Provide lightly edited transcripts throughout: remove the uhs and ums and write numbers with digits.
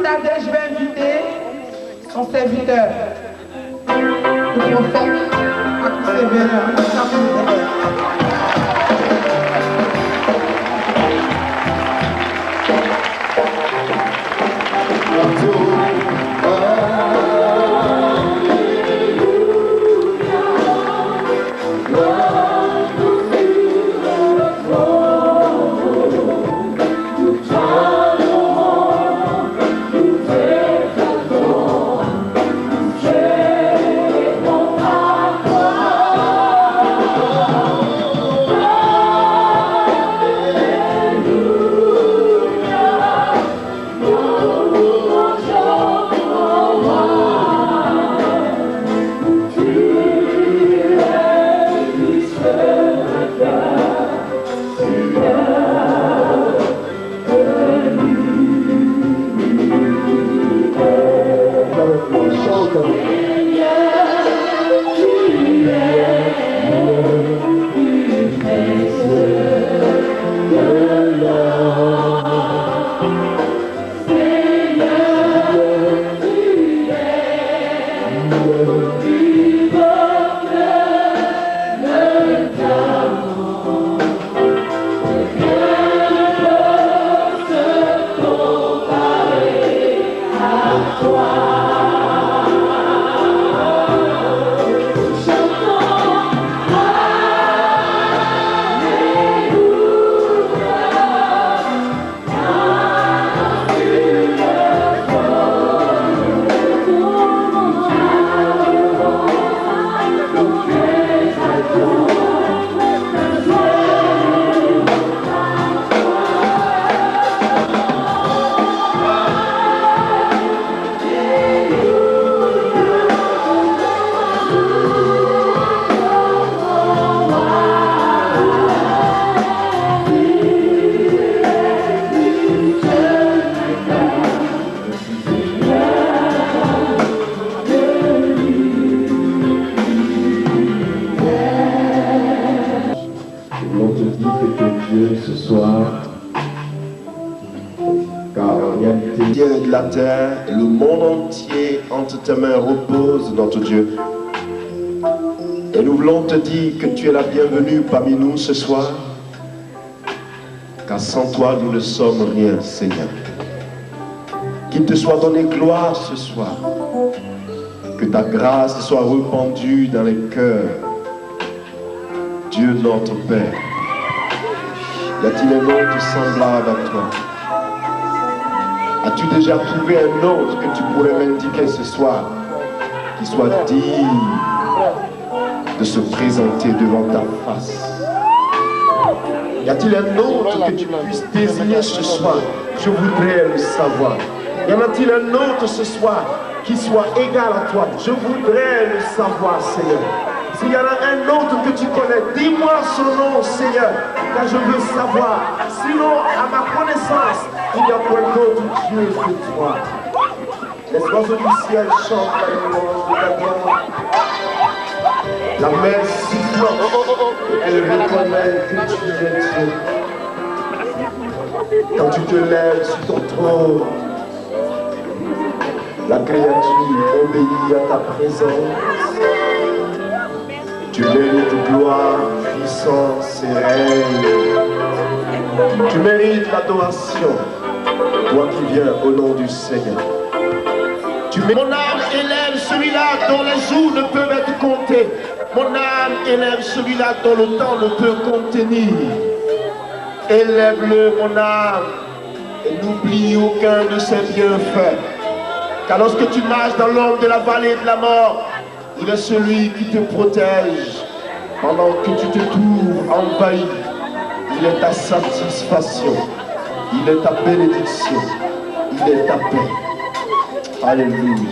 tarder, je vais inviter son serviteur, le prophète, à tous ses veneurs. De la terre et le monde entier entre tes mains repose, notre Dieu. Et nous voulons te dire que tu es la bienvenue parmi nous ce soir, car sans toi nous ne sommes rien, Seigneur. Qu'il te soit donné gloire ce soir, que ta grâce soit répandue dans les cœurs. Dieu notre Père, y a-t-il un autre semblable à toi? As-tu déjà trouvé un autre que tu pourrais m'indiquer ce soir, qui soit digne de se présenter devant ta face? Y a-t-il un autre que tu puisses désigner ce soir? Je voudrais le savoir. Y en a-t-il un autre ce soir qui soit égal à toi? Je voudrais le savoir, Seigneur. S'il y en a un autre que tu connais, dis-moi son nom, Seigneur, car je veux savoir. Sinon, à ma connaissance, il y a point d'autre Dieu que toi. Les oiseaux du ciel chantent la louange de ta gloire. La mer sifflante, elle reconnaît que tu es Dieu. Quand tu te lèves sur ton trône, la créature obéit à ta présence. Tu mérites gloire, puissance et règne. Tu mérites l'adoration, toi qui viens au nom du Seigneur. Mon âme élève celui-là dont les jours ne peuvent être comptés. Mon âme élève celui-là dont le temps ne peut contenir. Élève-le, mon âme, et n'oublie aucun de ses bienfaits. Car lorsque tu marches dans l'ombre de la vallée de la mort, il est celui qui te protège. Pendant que tu te trouves envahi, il est ta satisfaction, il est ta bénédiction, il est ta paix. Alléluia.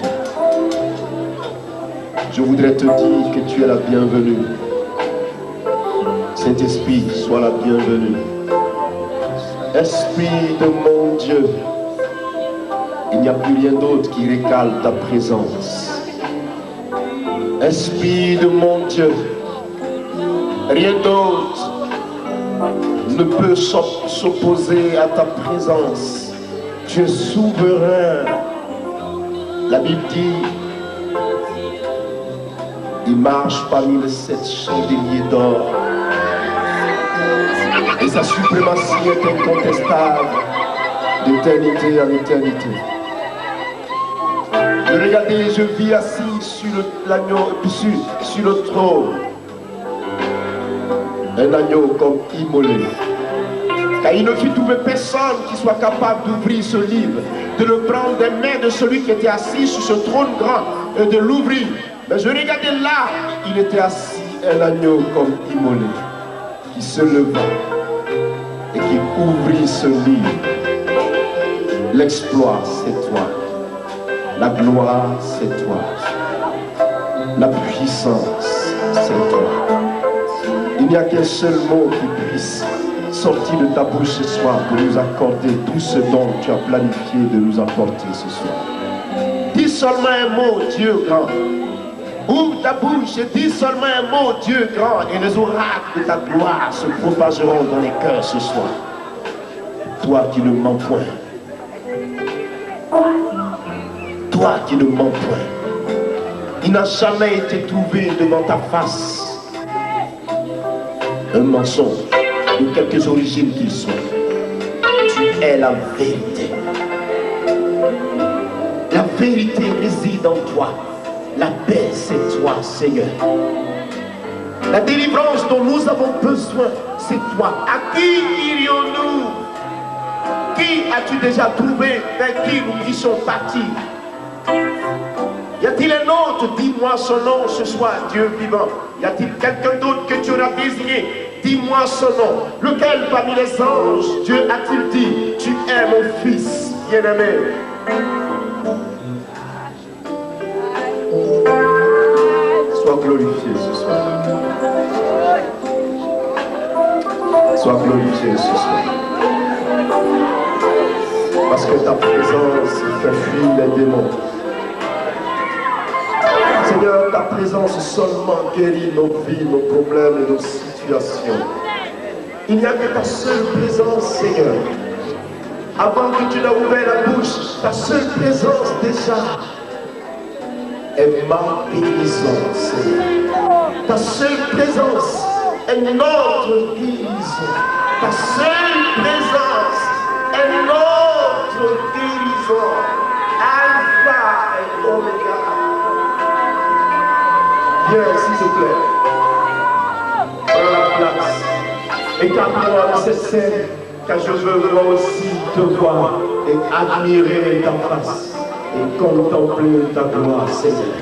Je voudrais te dire que tu es la bienvenue. Saint-Esprit, sois la bienvenue. Esprit de mon Dieu, il n'y a plus rien d'autre qui récale ta présence. Esprit de mon Dieu, rien d'autre ne peut s'opposer à ta présence. Tu es souverain. La Bible dit, il marche parmi les 7 chandeliers d'or. Et sa suprématie est incontestable d'éternité en éternité. Et regardez, je vis assis sur l'agneau, sur le trône. Un agneau comme immolé. Car il ne fut trouvé personne qui soit capable d'ouvrir ce livre, de le prendre des mains de celui qui était assis sur ce trône grand et de l'ouvrir. Mais je regardais là, il était assis, un agneau comme immolé, qui se leva et qui ouvrit ce livre. L'exploit, c'est toi. La gloire, c'est toi. La puissance, c'est toi. Il n'y a qu'un seul mot qui puisse sortir de ta bouche ce soir pour nous accorder tout ce dont tu as planifié de nous apporter ce soir. Dis seulement un mot, Dieu grand. Ouvre ta bouche et dis seulement un mot, Dieu grand, et les oracles de ta gloire se propageront dans les cœurs ce soir. Toi qui ne mens point. Toi qui ne mens point. Il n'a jamais été trouvé devant ta face un mensonge, de quelques origines qu'il soit. Tu es la vérité. La vérité réside en toi. La paix, c'est toi, Seigneur. La délivrance dont nous avons besoin, c'est toi. À qui irions-nous? Qui as-tu déjà trouvé vers qui nous puissions partir? Y a-t-il un autre? Dis-moi son nom ce soir, Dieu vivant. Y a-t-il quelqu'un d'autre que tu auras désigné? Dis-moi son nom. Lequel parmi les anges, Dieu a-t-il dit, tu es mon fils bien-aimé? Sois glorifié ce soir. Sois glorifié ce soir. Parce que ta présence fait fuir les démons. Seigneur, ta présence seulement guérit nos vies, nos problèmes et nos situations. Il n'y a que ta seule présence, Seigneur. Avant que tu n'aies ouvert la bouche, ta seule présence déjà est ma guérison, Seigneur. Ta seule présence est notre guérison. Ta seule présence est notre guérison. Alpha et Oméga. Viens, s'il te plaît. Prends la place. Écarte-moi de cette scène, car je veux moi aussi te voir et admirer ta face et contempler ta gloire, Seigneur.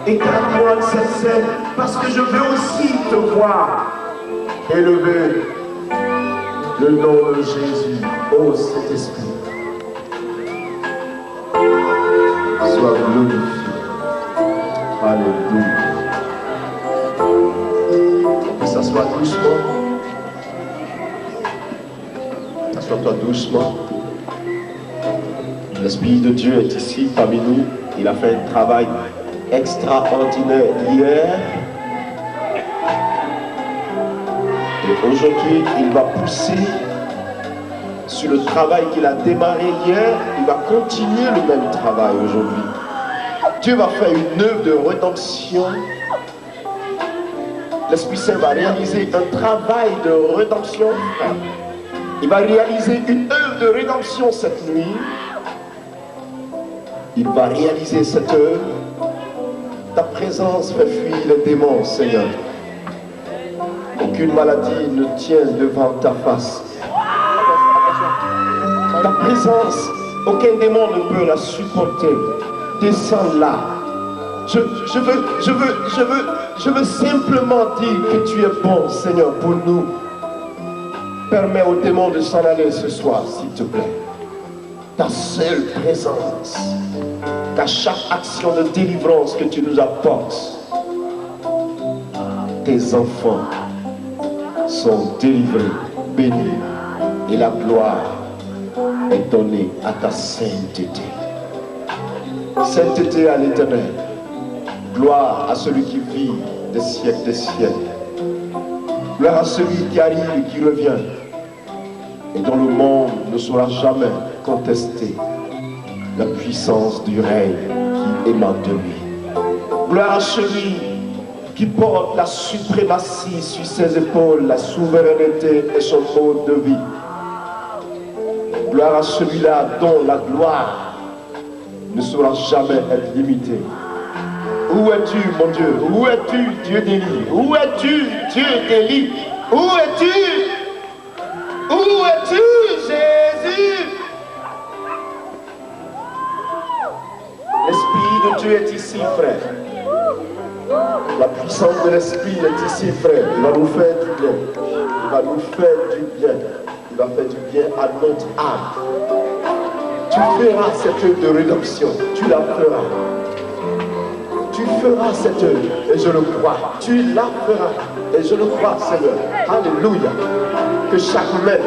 Écarte-moi de cette scène, parce que je veux aussi te voir élever le nom de Jésus. Ô Saint-Esprit, sois glorifié. Alléluia. Que ça soit doucement. Assois-toi doucement. L'Esprit de Dieu est ici parmi nous. Il a fait un travail extraordinaire hier. Et aujourd'hui, il va pousser sur le travail qu'il a démarré hier. Il va continuer le même travail aujourd'hui. Dieu va faire une œuvre de rédemption. L'Esprit Saint va réaliser un travail de rédemption. Il va réaliser une œuvre de rédemption cette nuit. Il va réaliser cette œuvre. Ta présence fait fuir les démons, Seigneur. Aucune maladie ne tient devant ta face. Ta présence, aucun démon ne peut la supporter. Descends là. Je veux simplement dire que tu es bon, Seigneur, pour nous. Permets aux démons de s'en aller ce soir, s'il te plaît. Ta seule présence, qu'à chaque action de délivrance que tu nous apportes, tes enfants sont délivrés, bénis, et la gloire est donnée à ta sainteté. Sainteté à l'Éternel. Gloire à celui qui vit des siècles des siècles. Gloire à celui qui arrive et qui revient, et dont le monde ne saura jamais contester la puissance du règne qui émane de lui. Gloire à celui qui porte la suprématie sur ses épaules, la souveraineté et son mode de vie. Gloire à celui-là dont la gloire ne saura jamais être limitée. Où es-tu, mon Dieu? Où es-tu, Dieu d'Élie? Où es-tu, Dieu d'Élie? Où es-tu? Où es-tu, Jésus? L'Esprit de Dieu est ici, frère. La puissance de l'Esprit est ici, frère. Il va nous faire du bien. Il va nous faire du bien. Il va faire du bien à notre âme. Tu feras cette œuvre de rédemption. Tu la feras. Tu feras cette œuvre, et je le crois. Tu la feras, et je le crois, Seigneur. Alléluia. Que chaque main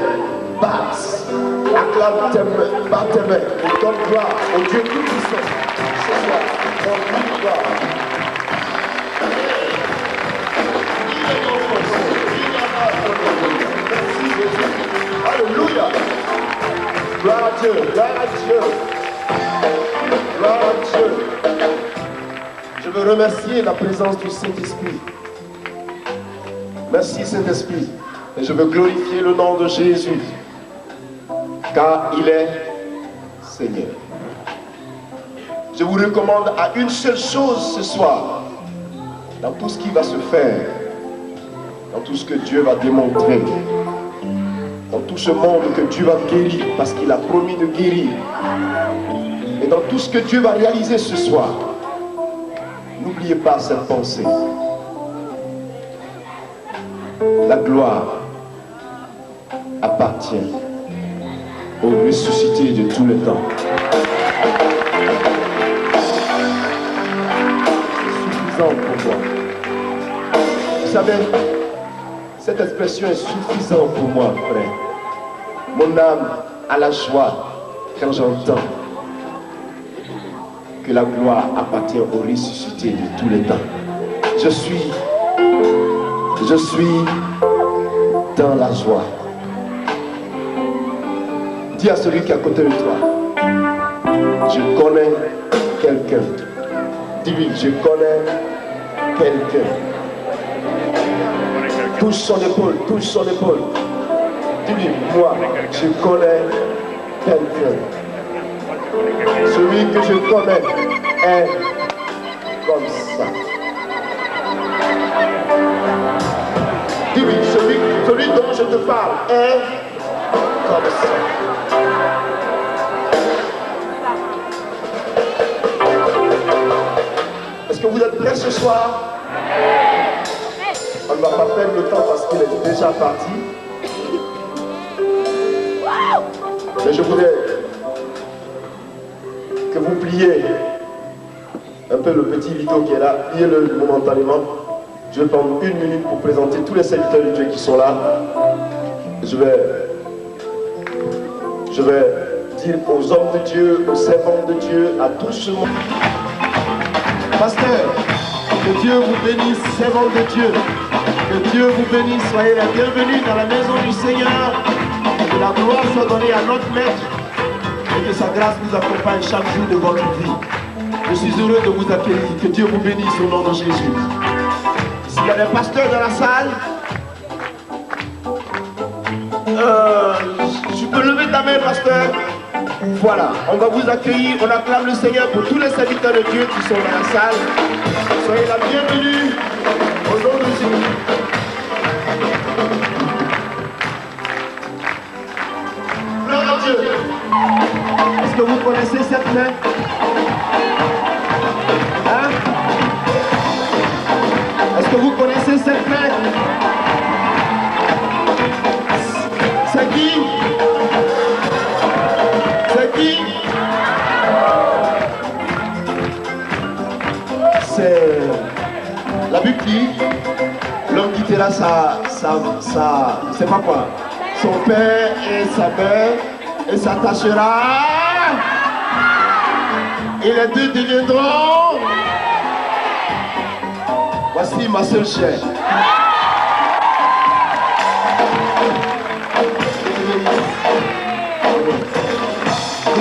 basse. Acclame tes mains, bat tes mains, et donne gloire au Dieu Tout-Puissant. Ce soir, donne gloire. Alléluia. Gloire à Dieu, gloire à Dieu. Gloire à Dieu. Je veux remercier la présence du Saint-Esprit. Merci Saint-Esprit. Et je veux glorifier le nom de Jésus. Car il est Seigneur. Je vous recommande à une seule chose ce soir. Dans tout ce qui va se faire. Dans tout ce que Dieu va démontrer. Dans tout ce monde que Dieu va guérir. Parce qu'il a promis de guérir. Et dans tout ce que Dieu va réaliser ce soir. N'oubliez pas cette pensée. La gloire appartient au ressuscité de tous les temps. C'est suffisant pour moi. Vous savez, cette expression est suffisante pour moi, frère. Mon âme a la joie quand j'entends que la gloire appartient au ressuscité de tous les temps. Je suis dans la joie. Dis à celui qui est à côté de toi, je connais quelqu'un. Dis-lui, je connais quelqu'un. Touche son épaule, touche son épaule. Dis-lui, moi, je connais quelqu'un. Celui que je connais est comme ça. Dis-lui, celui dont je te parle est comme ça. Est-ce que vous êtes prêts ce soir? On ne va pas perdre le temps parce qu'il est déjà parti. Mais je voudrais que vous pliez un peu le petit rideau qui est là, pliez-le momentanément. Je vais prendre 1 minute pour présenter tous les serviteurs de Dieu qui sont là. Je vais dire aux hommes de Dieu, aux servants de Dieu, à tout ce monde. Pasteur, que Dieu vous bénisse, servants de Dieu. Que Dieu vous bénisse, soyez les bienvenus dans la maison du Seigneur. Que la gloire soit donnée à notre Maître. Et que sa grâce vous accompagne chaque jour de votre vie. Je suis heureux de vous accueillir. Que Dieu vous bénisse au nom de Jésus. S'il y a des pasteurs dans la salle, tu peux lever ta main, pasteur. Voilà, on va vous accueillir. On acclame le Seigneur pour tous les serviteurs de Dieu qui sont dans la salle. Soyez la bienvenue au nom de Jésus. Gloire à Dieu. Est-ce que vous connaissez cette main? Hein? Est-ce que vous connaissez cette main? C'est qui? C'est qui? C'est la Bible dit, l'homme quittera je sais pas quoi, son père et sa mère, et s'attachera, et les deux deviendront. Voici ma seule chair.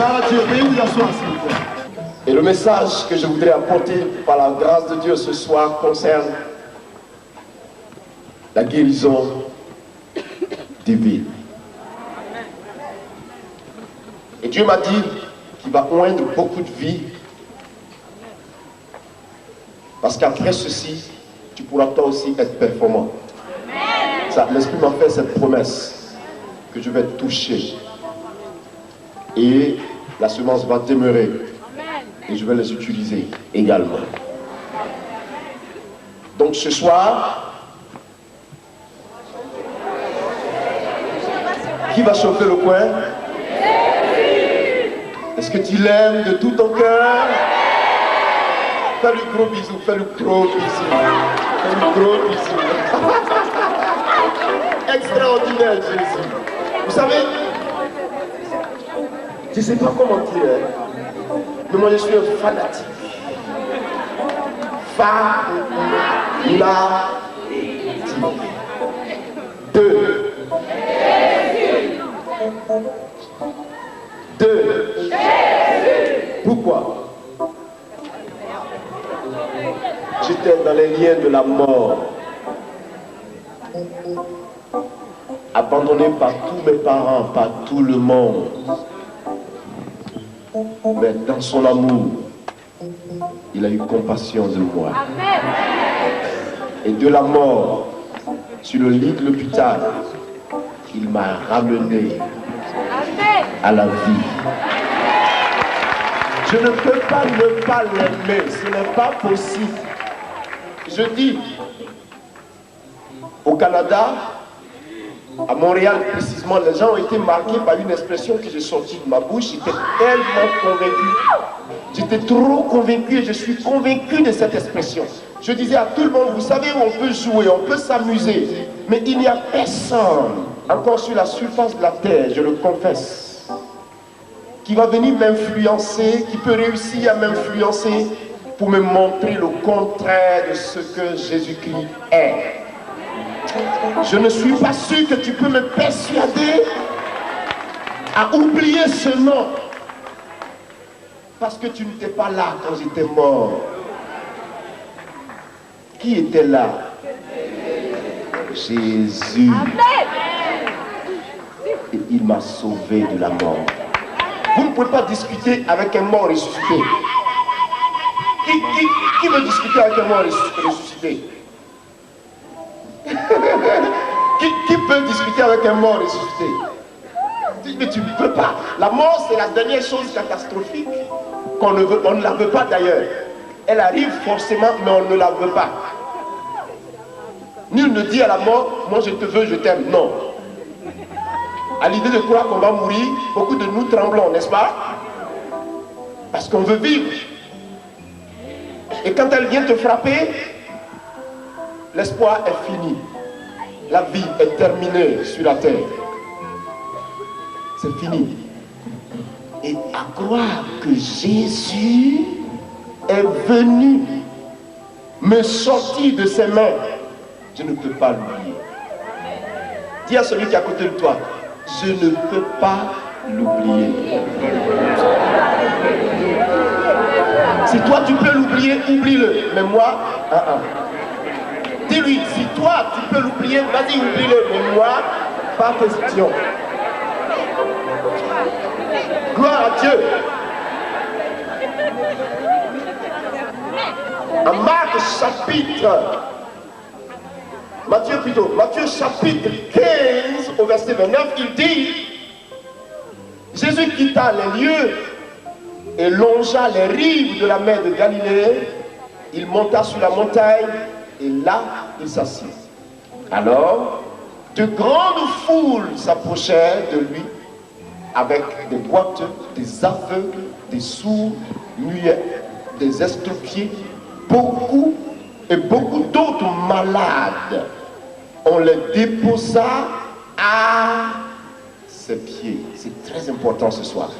Gloire à Dieu, veuillez vous asseoir s'il vous plaît. Et le message que je voudrais apporter par la grâce de Dieu ce soir concerne la guérison des vies. Et Dieu m'a dit qu'il va oindre beaucoup de vies. Parce qu'après ceci, tu pourras toi aussi être performant. L'Esprit m'a fait cette promesse que je vais toucher. Et la semence va demeurer. Et je vais les utiliser également. Donc ce soir, qui va chauffer le coin? Est-ce que tu l'aimes de tout ton cœur? Fais-lui gros bisous, fais-lui gros bisous. Fais-lui gros bisous. Extraordinaire Jésus. Vous savez, je ne sais pas comment dire, mais moi je suis un fanatique. Fanatique. Deux. Pourquoi? J'étais dans les liens de la mort, abandonné par tous mes parents, par tout le monde. Mais dans son amour, il a eu compassion de moi. Et de la mort, sur le lit de l'hôpital, il m'a ramené à la vie. Je ne peux pas ne pas l'aimer, ce n'est pas possible. Je dis, au Canada, à Montréal précisément, les gens ont été marqués par une expression qui est sortie de ma bouche. J'étais tellement convaincu. J'étais trop convaincu et je suis convaincu de cette expression. Je disais à tout le monde, vous savez où on peut jouer, on peut s'amuser, mais il n'y a personne, encore sur la surface de la terre, je le confesse, qui va venir m'influencer, qui peut réussir à m'influencer pour me montrer le contraire de ce que Jésus-Christ est. Je ne suis pas sûr que tu peux me persuader à oublier ce nom. Parce que tu n'étais pas là quand j'étais mort. Qui était là? Jésus. Et il m'a sauvé de la mort. Vous ne pouvez pas discuter avec un mort ressuscité. Qui veut discuter avec un mort ressuscité? Qui peut discuter avec un mort ressuscité? Mais tu ne peux pas. La mort, c'est la dernière chose catastrophique qu'on ne veut, on ne la veut pas d'ailleurs. Elle arrive forcément, mais on ne la veut pas. Nul ne dit à la mort, moi je te veux, je t'aime. Non. À l'idée de croire qu'on va mourir, beaucoup de nous tremblons, n'est-ce pas? Parce qu'on veut vivre. Et quand elle vient te frapper, l'espoir est fini. La vie est terminée sur la terre. C'est fini. Et à croire que Jésus est venu me sortir de ses mains, je ne peux pas l'oublier. Dis à celui qui est à côté de toi, je ne peux pas l'oublier. Si toi tu peux l'oublier, oublie-le. Mais moi, dis-lui, si toi tu peux l'oublier, vas-y, oublie-le. Mais moi, pas question. Gloire à Dieu. En Marc chapitre, Matthieu chapitre 15 au verset 29, il dit, Jésus quitta les lieux et longea les rives de la mer de Galilée. Il monta sur la montagne et là il s'assit. Alors, de grandes foules s'approchèrent de lui avec des boiteux, des aveugles, des sourds, muets, des estropiés, beaucoup d'autres malades. On les déposa à ses pieds. C'est très important ce soir.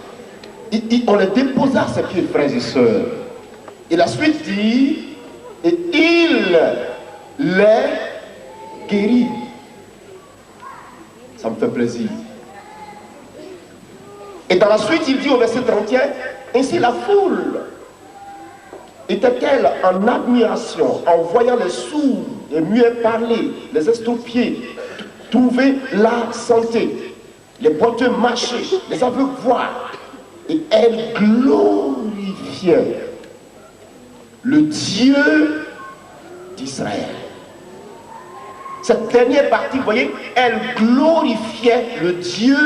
On les déposa à ses pieds, frères et sœurs. Et la suite dit, et il les guérit. Ça me fait plaisir. Et dans la suite, il dit au verset 31, ainsi la foule était-elle en admiration en voyant les sourds, les muets parler, les estropiés trouver la santé, les boiteux marcher, les aveugles voir. Et elle glorifiait le Dieu d'Israël. Cette dernière partie, vous voyez, elle glorifiait le Dieu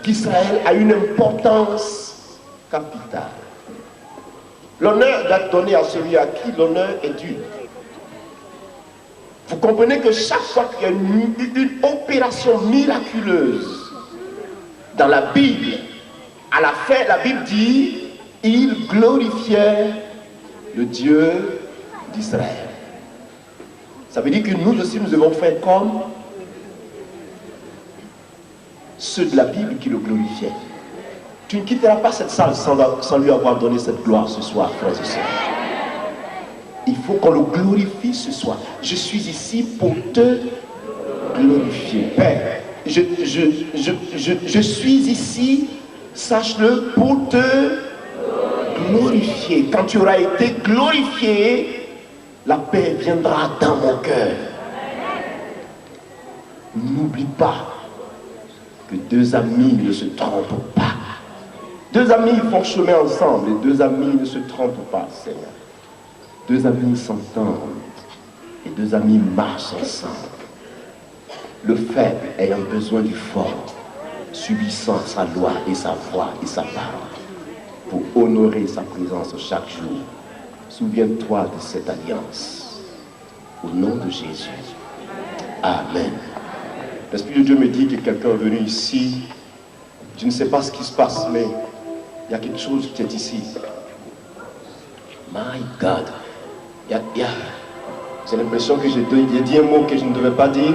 d'Israël à une importance capitale. L'honneur doit donner à celui à qui l'honneur est dû. Vous comprenez que chaque fois qu'il y a une opération miraculeuse dans la Bible, à la fin, la Bible dit, il glorifiait le Dieu d'Israël. Ça veut dire que nous aussi, nous devons faire comme ceux de la Bible qui le glorifiaient. Tu ne quitteras pas cette salle sans lui avoir donné cette gloire ce soir, frères et sœurs. Il faut qu'on le glorifie ce soir. Je suis ici pour te glorifier. Père, je suis ici, sache-le, pour te glorifier. Quand tu auras été glorifié, la paix viendra dans mon cœur. N'oublie pas que deux amis ne se trompent pas. Deux amis font chemin ensemble et deux amis ne se trompent pas, Seigneur. Deux amis s'entendent et deux amis marchent ensemble. Le faible ayant besoin du fort, subissant sa loi et sa voix et sa parole, pour honorer sa présence chaque jour. Souviens-toi de cette alliance. Au nom de Jésus. Amen. L'Esprit de Dieu me dit que quelqu'un est venu ici. Je ne sais pas ce qui se passe, mais il y a quelque chose qui est ici. My God. J'ai l'impression que j'ai dit un mot que je ne devais pas dire.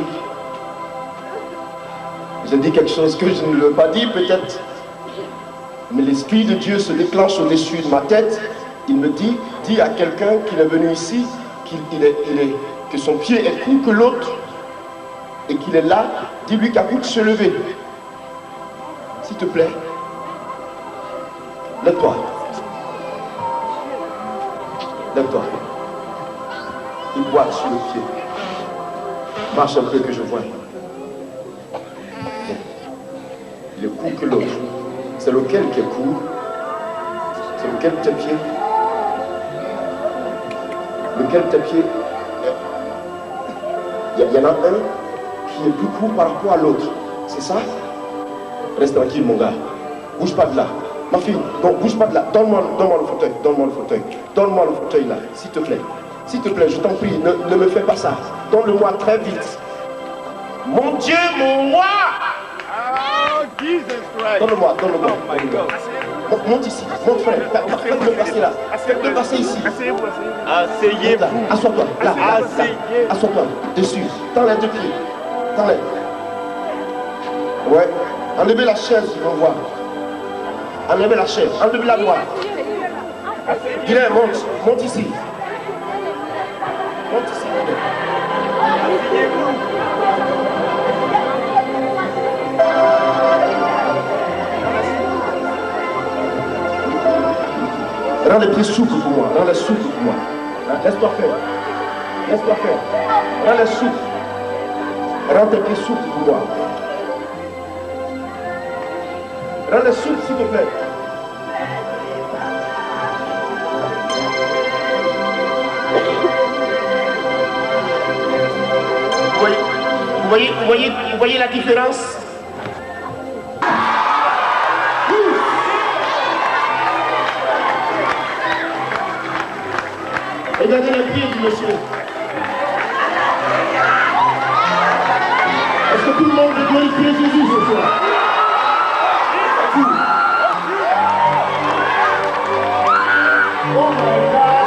J'ai dit quelque chose que je ne devais pas dire, peut-être. Mais l'Esprit de Dieu se déclenche au-dessus de ma tête. Il me dit à quelqu'un qu'il est venu ici, que son pied est plus court que l'autre et qu'il est là. Dis-lui qu'à coup de se lever. S'il te plaît. Lève-toi. Lève-toi. Il boite sur le pied. Marche un peu que je vois. Il est court que l'autre. C'est lequel qui est court? C'est lequel tes pieds? Lequel tes pieds? Il y en a un qui est plus court par rapport à l'autre. C'est ça? Reste tranquille, mon gars. Bouge pas de là. Ma fille, donc bouge pas de là. Donne-moi le fauteuil. Donne-moi le fauteuil. Donne-moi le fauteuil là, s'il te plaît. S'il te plaît, je t'en prie, ne me fais pas ça. Donne-le-moi très vite. Mon Dieu, mon roi! Donne-le-moi. Oh my God. Monte ici, monte frère. Faites-le passer là. Faites-le passer ici. Asseyez-vous. Assois-toi. Là. Asseyez-vous. Assois-toi. Dessus. Tends les deux pieds. Tends-les. Ouais. Enlevez la chaise, ils vont voir. Enlevez la chaise. Enlevez la noire. Guilain, monte ici. Monte ici. Rends les pieds souples pour moi. Rends les souples pour moi. Laisse-toi faire. Laisse-toi faire. Rends les souples. Rends tes pieds souples pour moi. Rends les souples, s'il te plaît. Vous voyez la différence? Regardez les pieds du monsieur. Est-ce que tout le monde veut glorifier Jésus ce soir? Oh my God.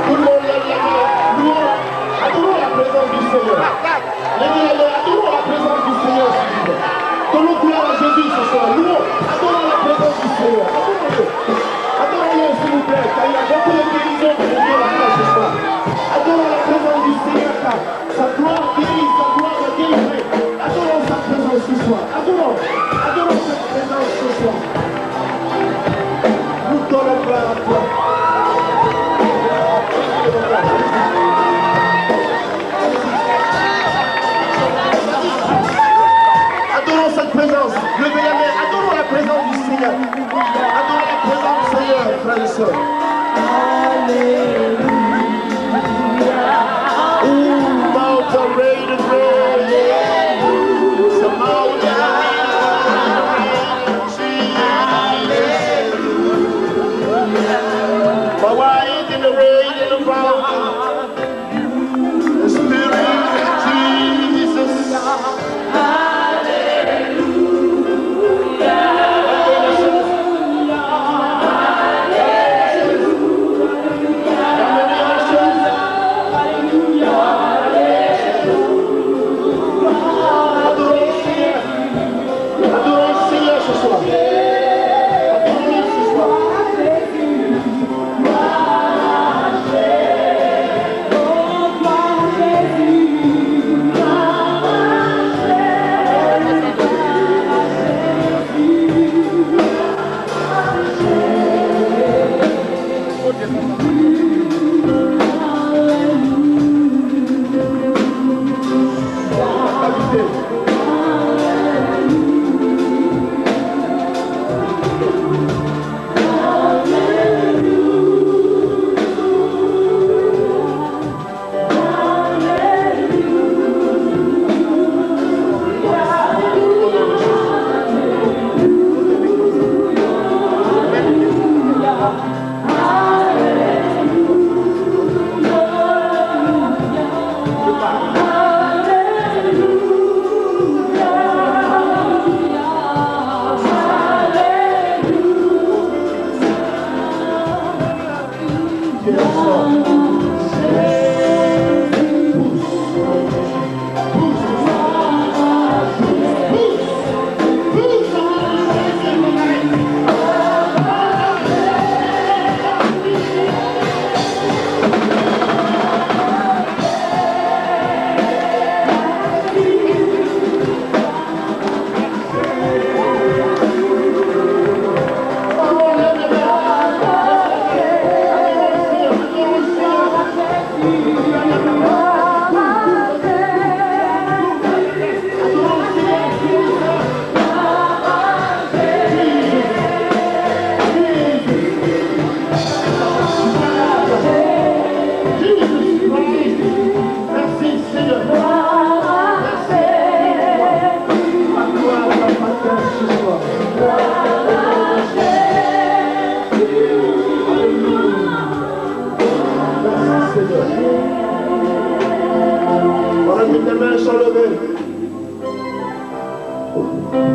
Tout le monde lève la main. Louons, adorons la présence du Seigneur. Adorons la présence du Seigneur, s'il vous plaît. Donnons gloire à Jésus ce soir. Louons, adorons la présence du Seigneur. puissance. Ooh, mountain rain and rain. The mountain rain. My wife in the rain and the fire. The Spirit of Jesus.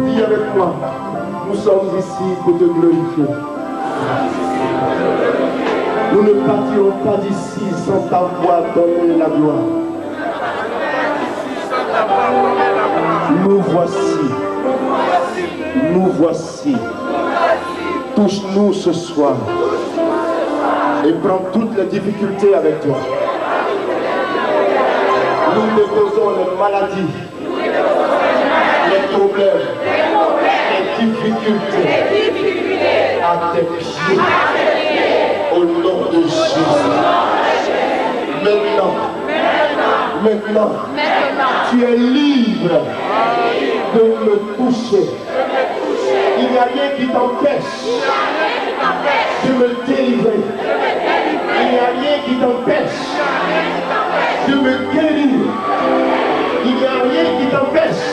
Dis avec moi, nous sommes ici pour te glorifier. Nous ne partirons pas d'ici sans t'avoir donné la gloire. Nous voici. Nous voici. Touche-nous ce soir. Et prends toutes les difficultés avec toi. Nous déposons les maladies, les problèmes, les difficultés à tes pieds. Au nom de Jésus. Maintenant, tu es libre de me toucher. Il n'y a rien qui t'empêche de me délivrer. Il n'y a rien qui t'empêche de me guérir. Il n'y a rien qui t'empêche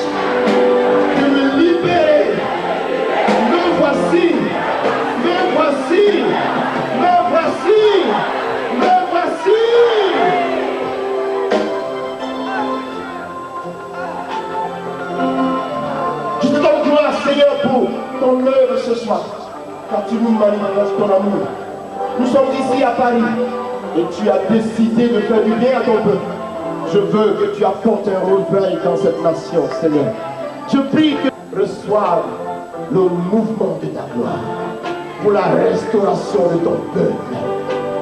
de me libérer. Me voici, me voici, me voici, me voici. Je te donne gloire, Seigneur, pour ton œuvre ce soir, car tu nous manifestes ton amour. Nous sommes ici à Paris et tu as décidé de faire du bien à ton peuple. Je veux que tu apportes un réveil dans cette nation, Seigneur. Je prie que tu reçoives le mouvement de ta gloire pour la restauration de ton peuple.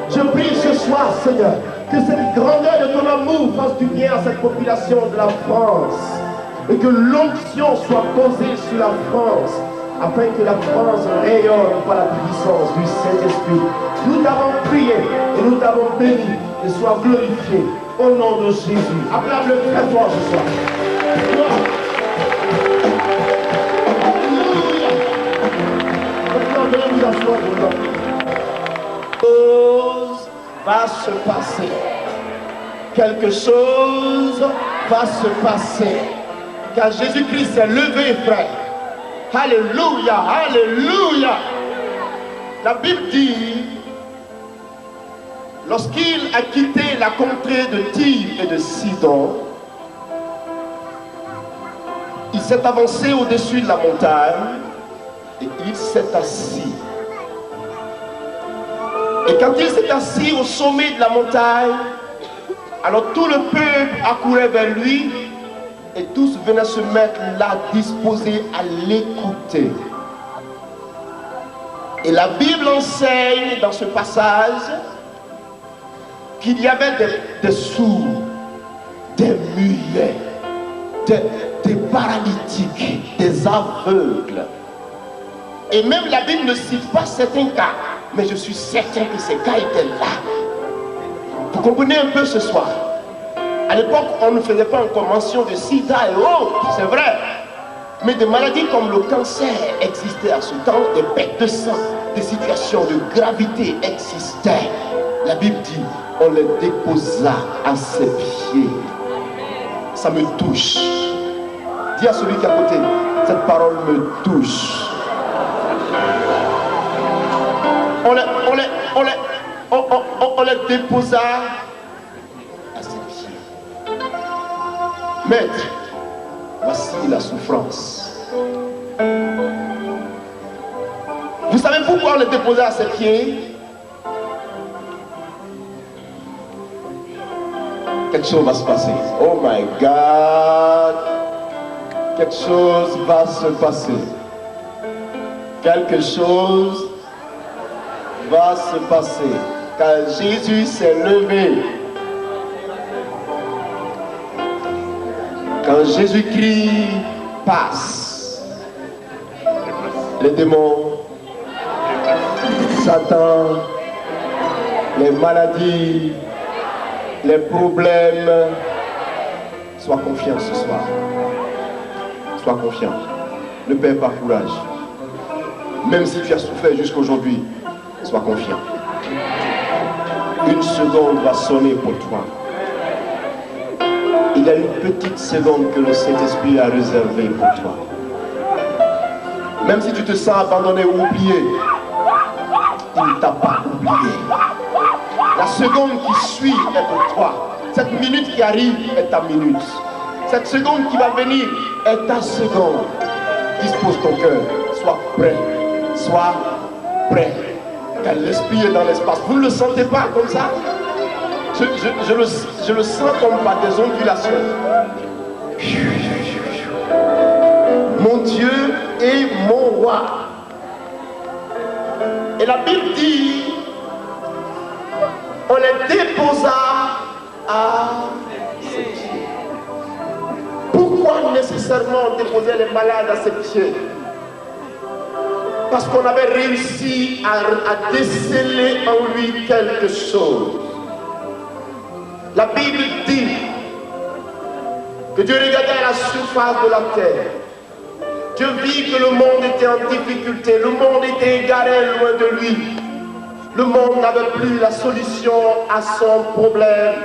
Je prie ce soir, Seigneur, que cette grandeur de ton amour fasse du bien à cette population de la France et que l'onction soit posée sur la France afin que la France rayonne par la puissance du Saint-Esprit. Nous t'avons prié et nous t'avons béni et sois glorifié au nom de Jésus. Acclame-le très fort ce soir. Alléluia. Maintenant, venez vous asseoir. va se passer. Quelque chose va se passer. Car Jésus-Christ s'est levé, frère. Alléluia, alléluia. La Bible dit, lorsqu'il a quitté la contrée de Tyr et de Sidon, il s'est avancé au-dessus de la montagne et il s'est assis. Et quand il s'est assis au sommet de la montagne, alors tout le peuple accourait vers lui et tous venaient se mettre là, disposés à l'écouter. Et la Bible enseigne dans ce passage qu'il y avait des sourds, des muets, des paralytiques, des aveugles. Et même la Bible ne cite pas certains cas, mais je suis certain que ces cas étaient là. Vous comprenez un peu ce soir? À l'époque, on ne faisait pas encore mention de sida et autres, c'est vrai. Mais des maladies comme le cancer existaient à ce temps, des pertes de sang, des situations de gravité existaient. La Bible dit, on les déposa à ses pieds. Ça me touche. Dis à celui qui est à côté, cette parole me touche. On les déposa à ses pieds. Maître, voici la souffrance. Vous savez pourquoi on les déposa à ses pieds? Quelque chose va se passer. Oh my God. Quelque chose va se passer. Quelque chose va se passer. Car Jésus s'est levé. Quand Jésus-Christ passe, les démons, Satan, les maladies, les problèmes, sois confiant ce soir. Sois confiant. Ne perds pas courage. Même si tu as souffert jusqu'aujourd'hui, sois confiant. Une seconde va sonner pour toi. Il y a une petite seconde que le Saint-Esprit a réservée pour toi. Même si tu te sens abandonné ou oublié, il ne t'a pas oublié. La seconde qui suit est pour toi. Cette minute qui arrive est ta minute. Cette seconde qui va venir est ta seconde. Dispose ton cœur. Sois prêt. Sois prêt. Car l'esprit est dans l'espace. Vous ne le sentez pas comme ça? Je le sens comme par des ondulations. Mon Dieu est mon roi. Et la Bible dit, on les déposa à ses pieds. Pourquoi nécessairement on déposait les malades à ses pieds? Parce qu'on avait réussi à déceler en lui quelque chose. La Bible dit que Dieu regardait à la surface de la terre. Dieu vit que le monde était en difficulté, le monde était égaré loin de lui. Le monde n'avait plus la solution à son problème.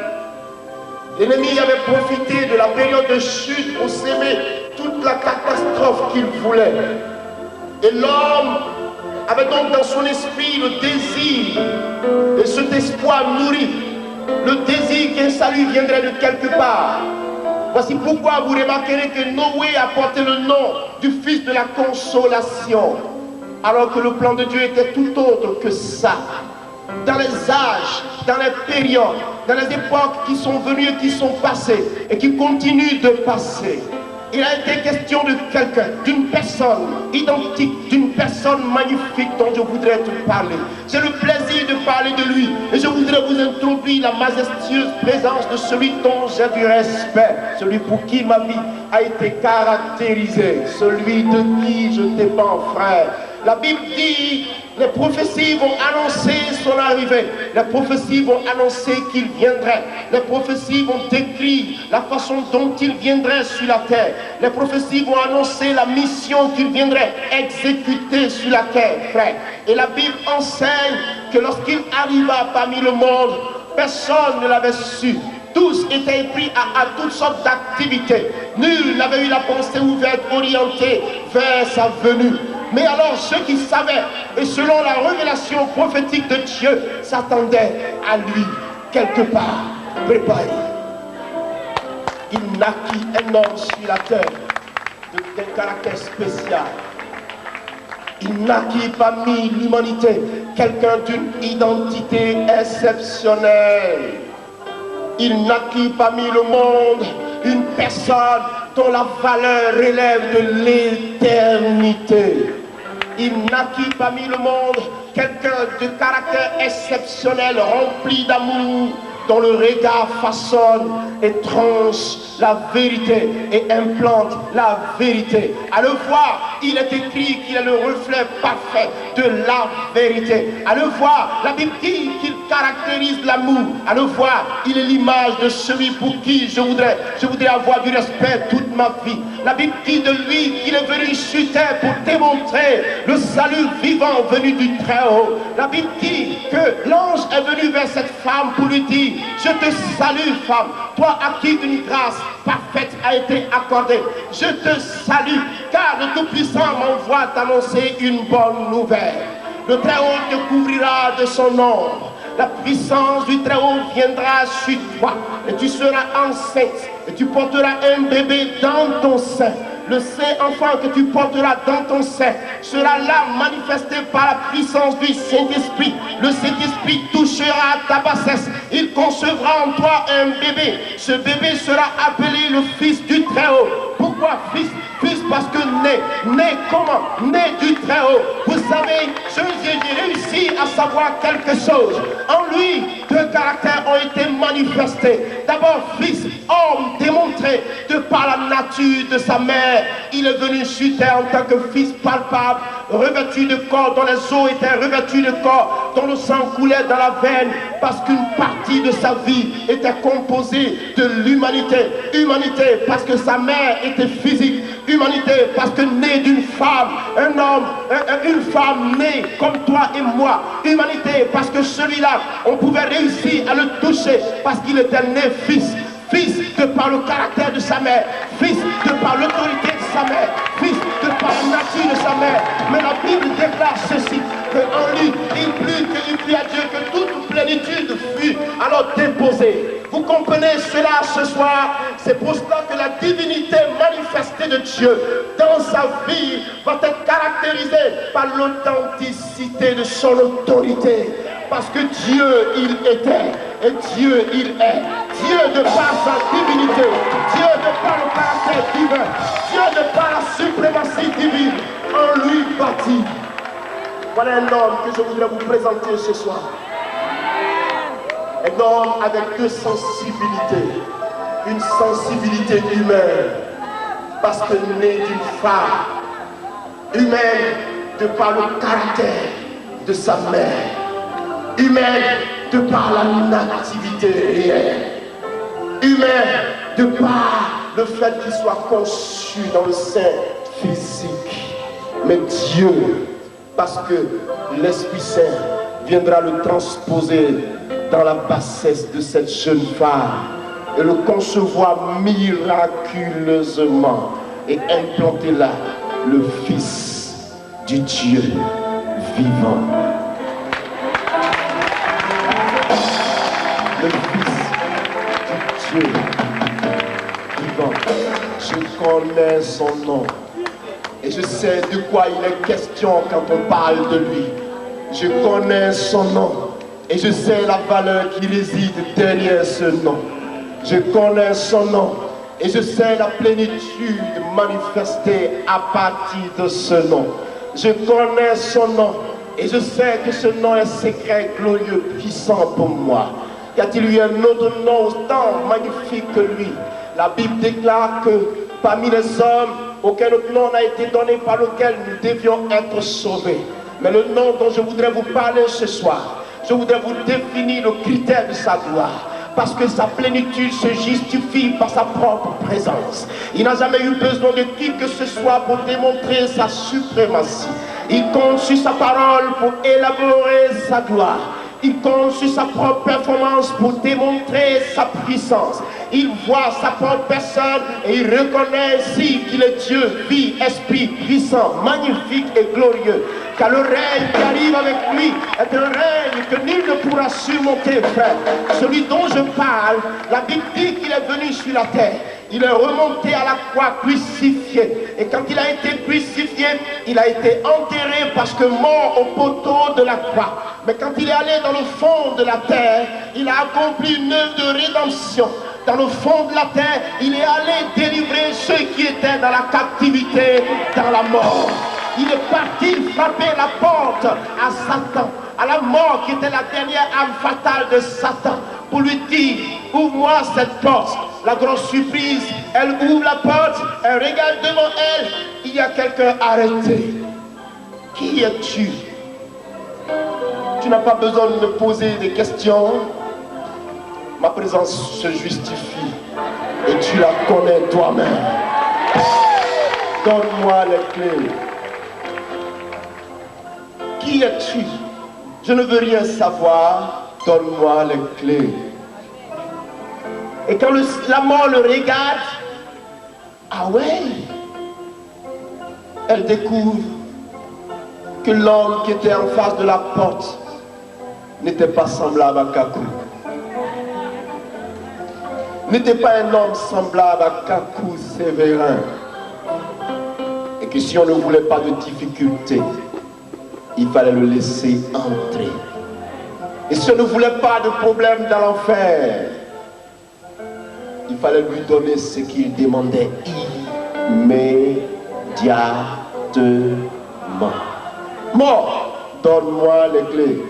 L'ennemi avait profité de la période de chute pour s'aimer toute la catastrophe qu'il voulait. Et l'homme avait donc dans son esprit le désir, et cet espoir nourri, le désir qu'un salut viendrait de quelque part. Voici pourquoi vous remarquerez que Noé a porté le nom du fils de la consolation, alors que le plan de Dieu était tout autre que ça. Dans les âges, dans les périodes, dans les époques qui sont venues et qui sont passées et qui continuent de passer, il a été question de quelqu'un, d'une personne identique, d'une personne magnifique dont je voudrais te parler. J'ai le plaisir de parler de lui et je voudrais vous introduire la majestueuse présence de celui dont j'ai du respect, celui pour qui ma vie a été caractérisée, celui de qui je dépends, frère. La Bible dit Les prophéties vont annoncer son arrivée. Les prophéties vont annoncer qu'il viendrait. Les prophéties vont décrire la façon dont il viendrait sur la terre. Les prophéties vont annoncer la mission qu'il viendrait exécuter sur la terre, frère. Et la Bible enseigne que lorsqu'il arriva parmi le monde, personne ne l'avait su. Tous étaient pris à toutes sortes d'activités. Nul n'avait eu la pensée ouverte, orientée vers sa venue. Mais alors ceux qui savaient, et selon la révélation prophétique de Dieu, s'attendaient à lui, quelque part, préparé. Il naquit un homme sur la terre, d'un caractère spécial. Il naquit parmi l'humanité, quelqu'un d'une identité exceptionnelle. Il naquit parmi le monde, une personne dont la valeur relève de l'éternité. Il naquit parmi le monde, quelqu'un de caractère exceptionnel, rempli d'amour, dont le regard façonne et tranche la vérité et implante la vérité. À le voir, il est écrit qu'il est le reflet parfait de la vérité. À le voir, la Bible dit qu'il caractérise l'amour. À le voir, il est l'image de celui pour qui je voudrais avoir du respect toute ma vie. La Bible dit de lui qu'il est venu sur terre pour démontrer le salut vivant venu du Très-Haut. La Bible dit que l'ange est venu vers cette femme pour lui dire: je te salue, femme, toi à qui une grâce parfaite a été accordée. Je te salue, car le Tout-Puissant m'envoie t'annoncer une bonne nouvelle. Le Très-Haut te couvrira de son ombre. La puissance du Très-Haut viendra sur toi, et tu seras enceinte, et tu porteras un bébé dans ton sein. Le Saint-Enfant que tu porteras dans ton sein sera là manifesté par la puissance du Saint-Esprit. Le Saint-Esprit touchera ta bassesse. Il concevra en toi un bébé. Ce bébé sera appelé le Fils du Très-Haut. Pourquoi fils? Fils parce que né comment? Né du Très-Haut. Vous savez, j'ai réussi à savoir quelque chose. En lui, deux caractères ont été manifestés. D'abord, fils, homme démontré de par la nature de sa mère. Il est venu sur terre en tant que fils palpable, revêtu de corps, dont les os étaient revêtus de corps, dont le sang coulait dans la veine, parce qu'une partie de sa vie était composée de l'humanité. Humanité parce que sa mère était physique. Humanité parce que né d'une femme, un homme, une femme née comme toi et moi. Humanité parce que celui-là, on pouvait réussir à le toucher parce qu'il était né fils. Fils de par le caractère de sa mère, fils de par l'autorité de sa mère, fils de par la nature de sa mère. Mais la Bible déclare ceci, qu'en lui, il plut à Dieu que toute plénitude fut alors déposée. Vous comprenez cela ce soir? C'est pour cela que la divinité manifestée de Dieu dans sa vie va être caractérisée par l'authenticité de son autorité. Parce que Dieu, il était, et Dieu, il est. Dieu de par sa divinité, Dieu de par le caractère divin, Dieu de par la suprématie divine, en lui bâti. Voilà un homme que je voudrais vous présenter ce soir. Un homme avec deux sensibilités. Une sensibilité humaine, parce que né d'une femme, humaine de par le caractère de sa mère, humaine de par la nativité réelle, humaine de par le fait qu'il soit conçu dans le sein physique. Mais Dieu, parce que l'Esprit Saint viendra le transposer dans la bassesse de cette jeune femme et le concevoir miraculeusement et implanter là le Fils du Dieu vivant. Le Fils du Dieu vivant. Je connais son nom et je sais de quoi il est question quand on parle de lui. Je connais son nom et je sais la valeur qui réside derrière ce nom. Je connais son nom et je sais la plénitude manifestée à partir de ce nom. Je connais son nom et je sais que ce nom est secret, glorieux, puissant pour moi. Y a-t-il eu un autre nom autant magnifique que lui? La Bible déclare que parmi les hommes, aucun autre nom n'a été donné par lequel nous devions être sauvés. Mais le nom dont je voudrais vous parler ce soir, je voudrais vous définir le critère de sa gloire. Parce que sa plénitude se justifie par sa propre présence. Il n'a jamais eu besoin de qui que ce soit pour démontrer sa suprématie. Il compte sur sa parole pour élaborer sa gloire. Il compte sur sa propre performance pour démontrer sa puissance. Il voit sa propre personne et il reconnaît ainsi qu'il est Dieu, vie, esprit, puissant, magnifique et glorieux. Car le règne qui arrive avec lui est un règne que nul ne pourra surmonter, frère. Celui dont je parle, la Bible dit qu'il est venu sur la terre. Il est remonté à la croix crucifié. Et quand il a été crucifié, il a été enterré parce que mort au poteau de la croix. Mais quand il est allé dans le fond de la terre, il a accompli une œuvre de rédemption. Dans le fond de la terre, il est allé délivrer ceux qui étaient dans la captivité, dans la mort. Il est parti frapper la porte à Satan, à la mort qui était la dernière âme fatale de Satan, pour lui dire, ouvre-moi cette porte. La grosse surprise, elle ouvre la porte, elle regarde devant elle, il y a quelqu'un arrêté. Qui es-tu? Tu n'as pas besoin de me poser des questions. Ma présence se justifie et tu la connais toi-même. Donne-moi les clés. Qui es-tu? Je ne veux rien savoir. Donne-moi les clés. Et quand la mort le regarde, ah ouais, elle découvre que l'homme qui était en face de la porte n'était pas semblable à Kakou. N'était pas un homme semblable à Kakou Sévérin. Et que si on ne voulait pas de difficultés, il fallait le laisser entrer. Et si on ne voulait pas de problème dans l'enfer, il fallait lui donner ce qu'il demandait immédiatement. Mort, donne-moi les clés.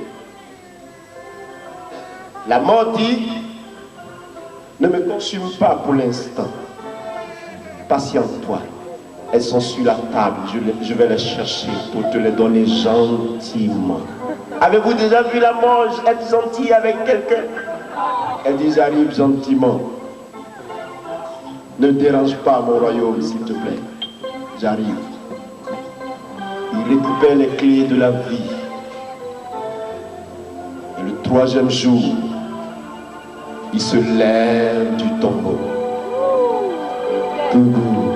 La mort dit, ne me consume pas pour l'instant. Patiente-toi. Elles sont sur la table, je vais les chercher pour te les donner gentiment. Avez-vous déjà vu la mort être gentille avec quelqu'un? Elle dit, j'arrive gentiment. Ne dérange pas mon royaume, s'il te plaît. J'arrive. Il récupère les clés de la vie. Et le troisième jour, il se lève du tombeau. Gougou.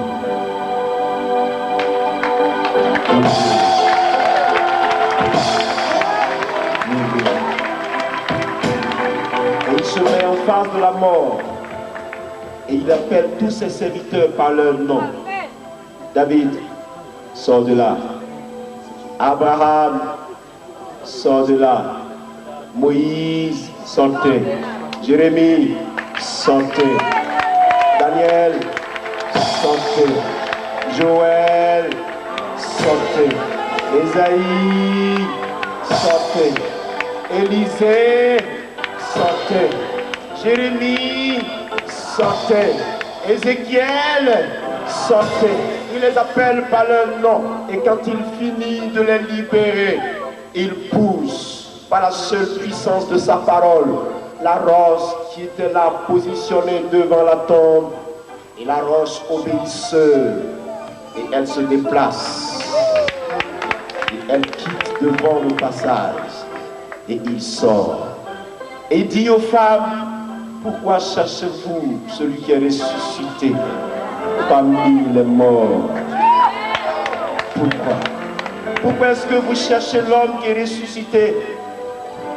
Et il se met en face de la mort. Et il appelle tous ses serviteurs par leur nom. David, sors de là. Abraham, sors de là. Moïse, sortez. Jérémie, sortez. Daniel, sortez. Joël, sortez. Ésaïe, sortez. Élisée, sortez. Jérémie, sortez. Ézéchiel, sortez. Il les appelle par leur nom. Et quand il finit de les libérer, il pousse par la seule puissance de sa parole la roche qui était là positionnée devant la tombe. Et la roche obéit seule. Et elle se déplace. Et elle quitte devant le passage. Et il sort. Et dit aux femmes, pourquoi cherchez-vous celui qui est ressuscité parmi les morts? Pourquoi? Pourquoi est-ce que vous cherchez l'homme qui est ressuscité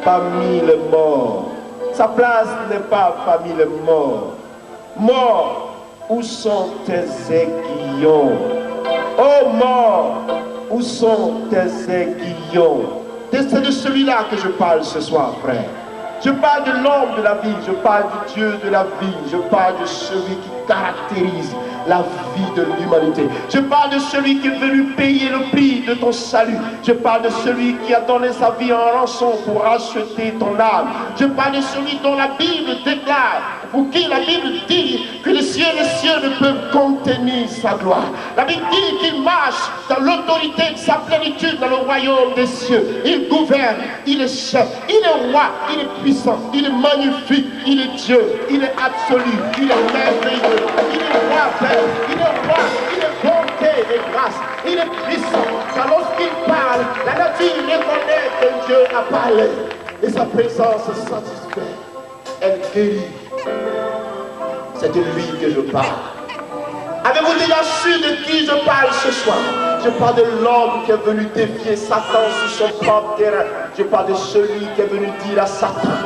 parmi les morts? Sa place n'est pas parmi les morts. Mort, où sont tes aiguillons? Oh mort, où sont tes aiguillons? C'est de celui-là que je parle ce soir, frère. Je parle de l'homme de la vie, je parle du Dieu de la vie, je parle de celui qui caractérise la vie de l'humanité. Je parle de celui qui est venu payer le prix de ton salut. Je parle de celui qui a donné sa vie en rançon pour racheter ton âme. Je parle de celui dont la Bible déclare, pour qui la Bible dit que le cieux ne peuvent contenir sa gloire. La Bible dit qu'il marche dans l'autorité de sa plénitude dans le royaume des cieux. Il gouverne, il est chef, il est roi, il est puissant, il est magnifique, il est Dieu, il est absolu, il est merveilleux, il est roi, il est roi, il est bonté et grâce, il est puissant. Car lorsqu'il parle, la nature reconnaît que Dieu a parlé et sa présence satisfait. Elle guérit. C'est de lui que je parle. Avez-vous déjà su de qui je parle ce soir? Je parle de l'homme qui est venu défier Satan sur son propre terrain. Je parle de celui qui est venu dire à Satan,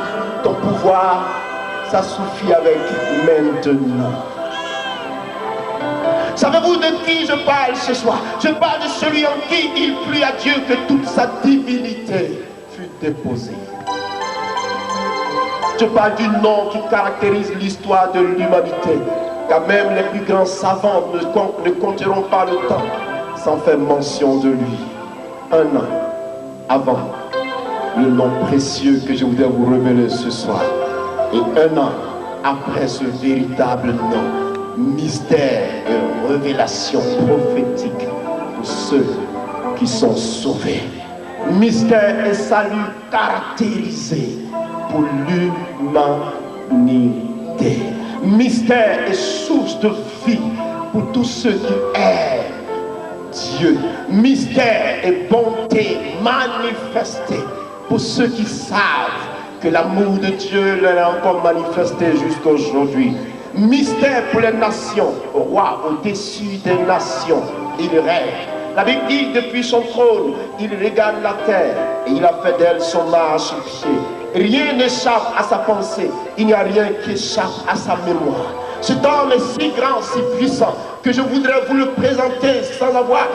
ton pouvoir, ça suffit avec maintenant. Savez-vous de qui je parle ce soir? Je parle de celui en qui il plut à Dieu que toute sa divinité fut déposée. Je parle du nom qui caractérise l'histoire de l'humanité, car même les plus grands savants ne compteront pas le temps sans faire mention de lui. Un an avant le nom précieux que je voudrais vous révéler ce soir, et un an après ce véritable nom, mystère et révélation prophétique pour ceux qui sont sauvés. Mystère et salut caractérisé pour l'humanité. Mystère et source de vie pour tous ceux qui aiment Dieu. Mystère et bonté manifestée pour ceux qui savent que l'amour de Dieu leur est encore manifesté jusqu'à aujourd'hui. Mystère pour les nations, roi au-dessus des nations, il règne. La Bible dit, depuis son trône, il regarde la terre et il a fait d'elle son marchepied. Rien n'échappe à sa pensée, il n'y a rien qui échappe à sa mémoire. Cet homme est si grand, si puissant, que je voudrais vous le présenter sans l'avoir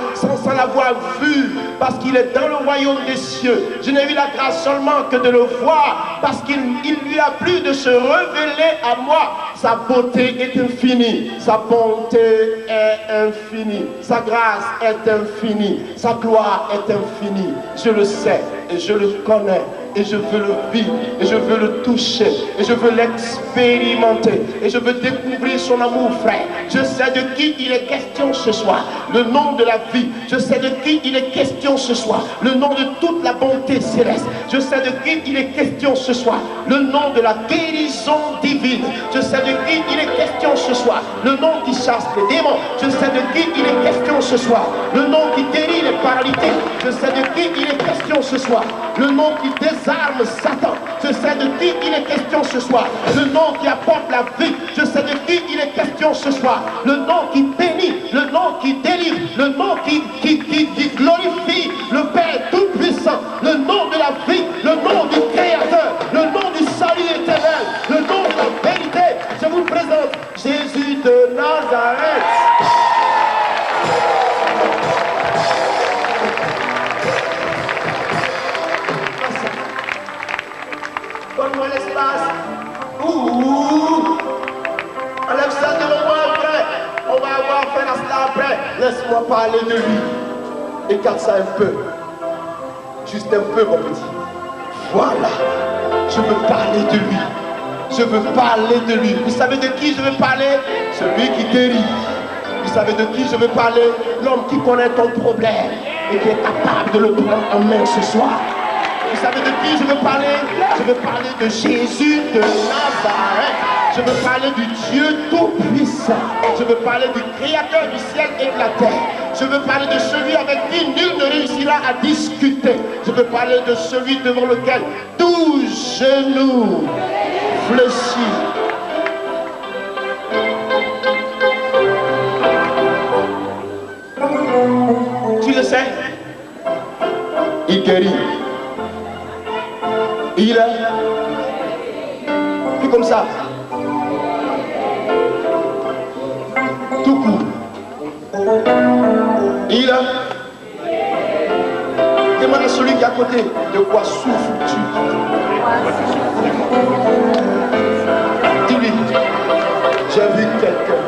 vu, parce qu'il est dans le royaume des cieux. Je n'ai eu la grâce seulement que de le voir, parce qu'il lui a plu de se révéler à moi. Sa beauté est infinie, sa bonté est infinie, sa grâce est infinie, sa gloire est infinie. Je le sais et je le connais. Et je veux le vivre, et je veux le toucher, et je veux l'expérimenter, et je veux découvrir son amour, frère. Je sais de qui il est question ce soir, le nom de la vie. Je sais de qui il est question ce soir, le nom de toute la bonté céleste. Je sais de qui il est question ce soir, le nom de la guérison divine. Je sais de qui il est question ce soir, le nom qui chasse les démons. Je sais de qui il est question ce soir, le nom qui guérit les paralytiques. Je sais de qui il est question ce soir, le nom qui désarme Satan. Je sais de qui il est question ce soir, le nom qui apporte la vie. Je sais de qui il est question ce soir, le nom qui bénit, le nom qui délivre, le nom qui glorifie le Père Tout-Puissant, le nom de la vie, le nom du Créateur, le nom du salut éternel, le nom de la vérité. Je vous présente Jésus de Nazareth. Donne-moi l'espace. Enlève ça devant moi après. On va avoir affaire à cela après. Laisse-moi parler de lui. Écarte ça un peu. Juste un peu, mon petit. Voilà. Je veux parler de lui. Je veux parler de lui. Vous savez de qui je veux parler? Celui qui guérit. Vous savez de qui je veux parler? L'homme qui connaît ton problème et qui est capable de le prendre en main ce soir. Vous savez de qui je veux parler? Je veux parler de Jésus de Nazareth. Je veux parler du Dieu Tout-Puissant. Je veux parler du Créateur du ciel et de la terre. Je veux parler de celui avec qui nul ne réussira à discuter. Je veux parler de celui devant lequel tout genou fléchit. Tu le sais? Il guérit. Il est puis comme ça, tout court. Il demande à celui qui est à côté, de quoi souffres-tu? Dis-lui, j'ai vu quelqu'un.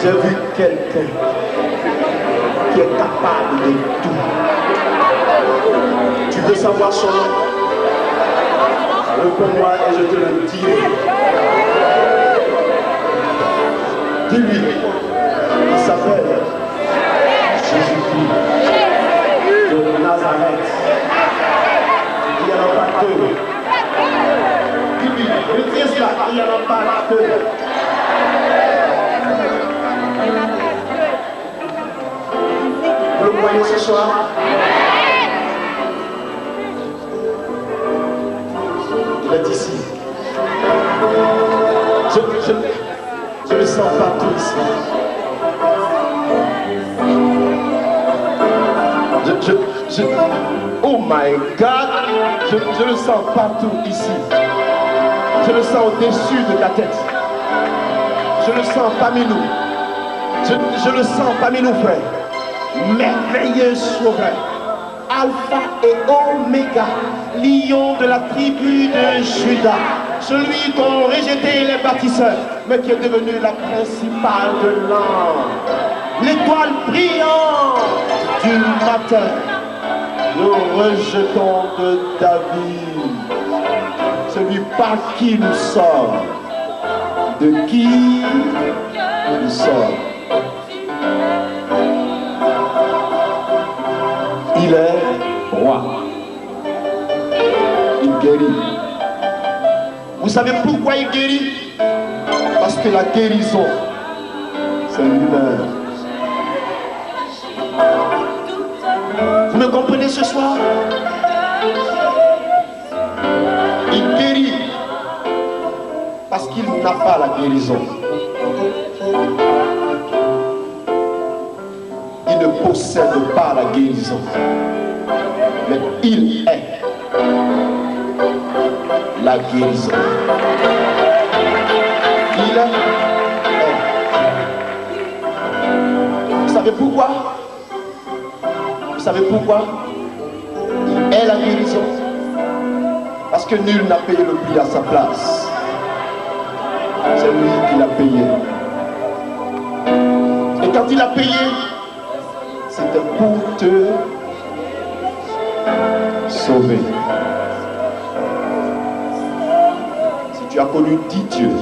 J'ai vu quelqu'un qui est capable de tout. Tu veux savoir son nom? Réponds-moi et je te le dirai. Dis-lui, il s'appelle Jésus-Christ de Nazareth. Il n'y en a pas deux. Dis-lui, retiens cela, il n'y en a pas deux. Vous le voyez ce soir? Il est ici. Je le sens partout ici. Oh my God, je le sens partout ici. Je le sens au-dessus de ta tête. Je le sens parmi nous. Je le sens parmi nous, frères. Merveilleux sauveur, Alpha et Oméga, lion de la tribu de Juda, celui qu'ont rejeté les bâtisseurs, mais qui est devenu la principale de l'an, l'étoile brillante du matin, le rejeton de David, celui par qui nous sommes, de qui nous sommes. Il est roi. Il guérit. Vous savez pourquoi il guérit? Parce que la guérison, c'est lui-même. Vous me comprenez ce soir? Il guérit parce qu'il n'a pas la guérison. Il ne possède pas la guérison, mais il est la guérison. Il est. Vous savez pourquoi? Vous savez pourquoi? Il est la guérison. Parce que nul n'a payé le prix à sa place. C'est lui qui l'a payé. Et quand il a payé, c'était pour te sauver. Si tu as connu 10 dieux,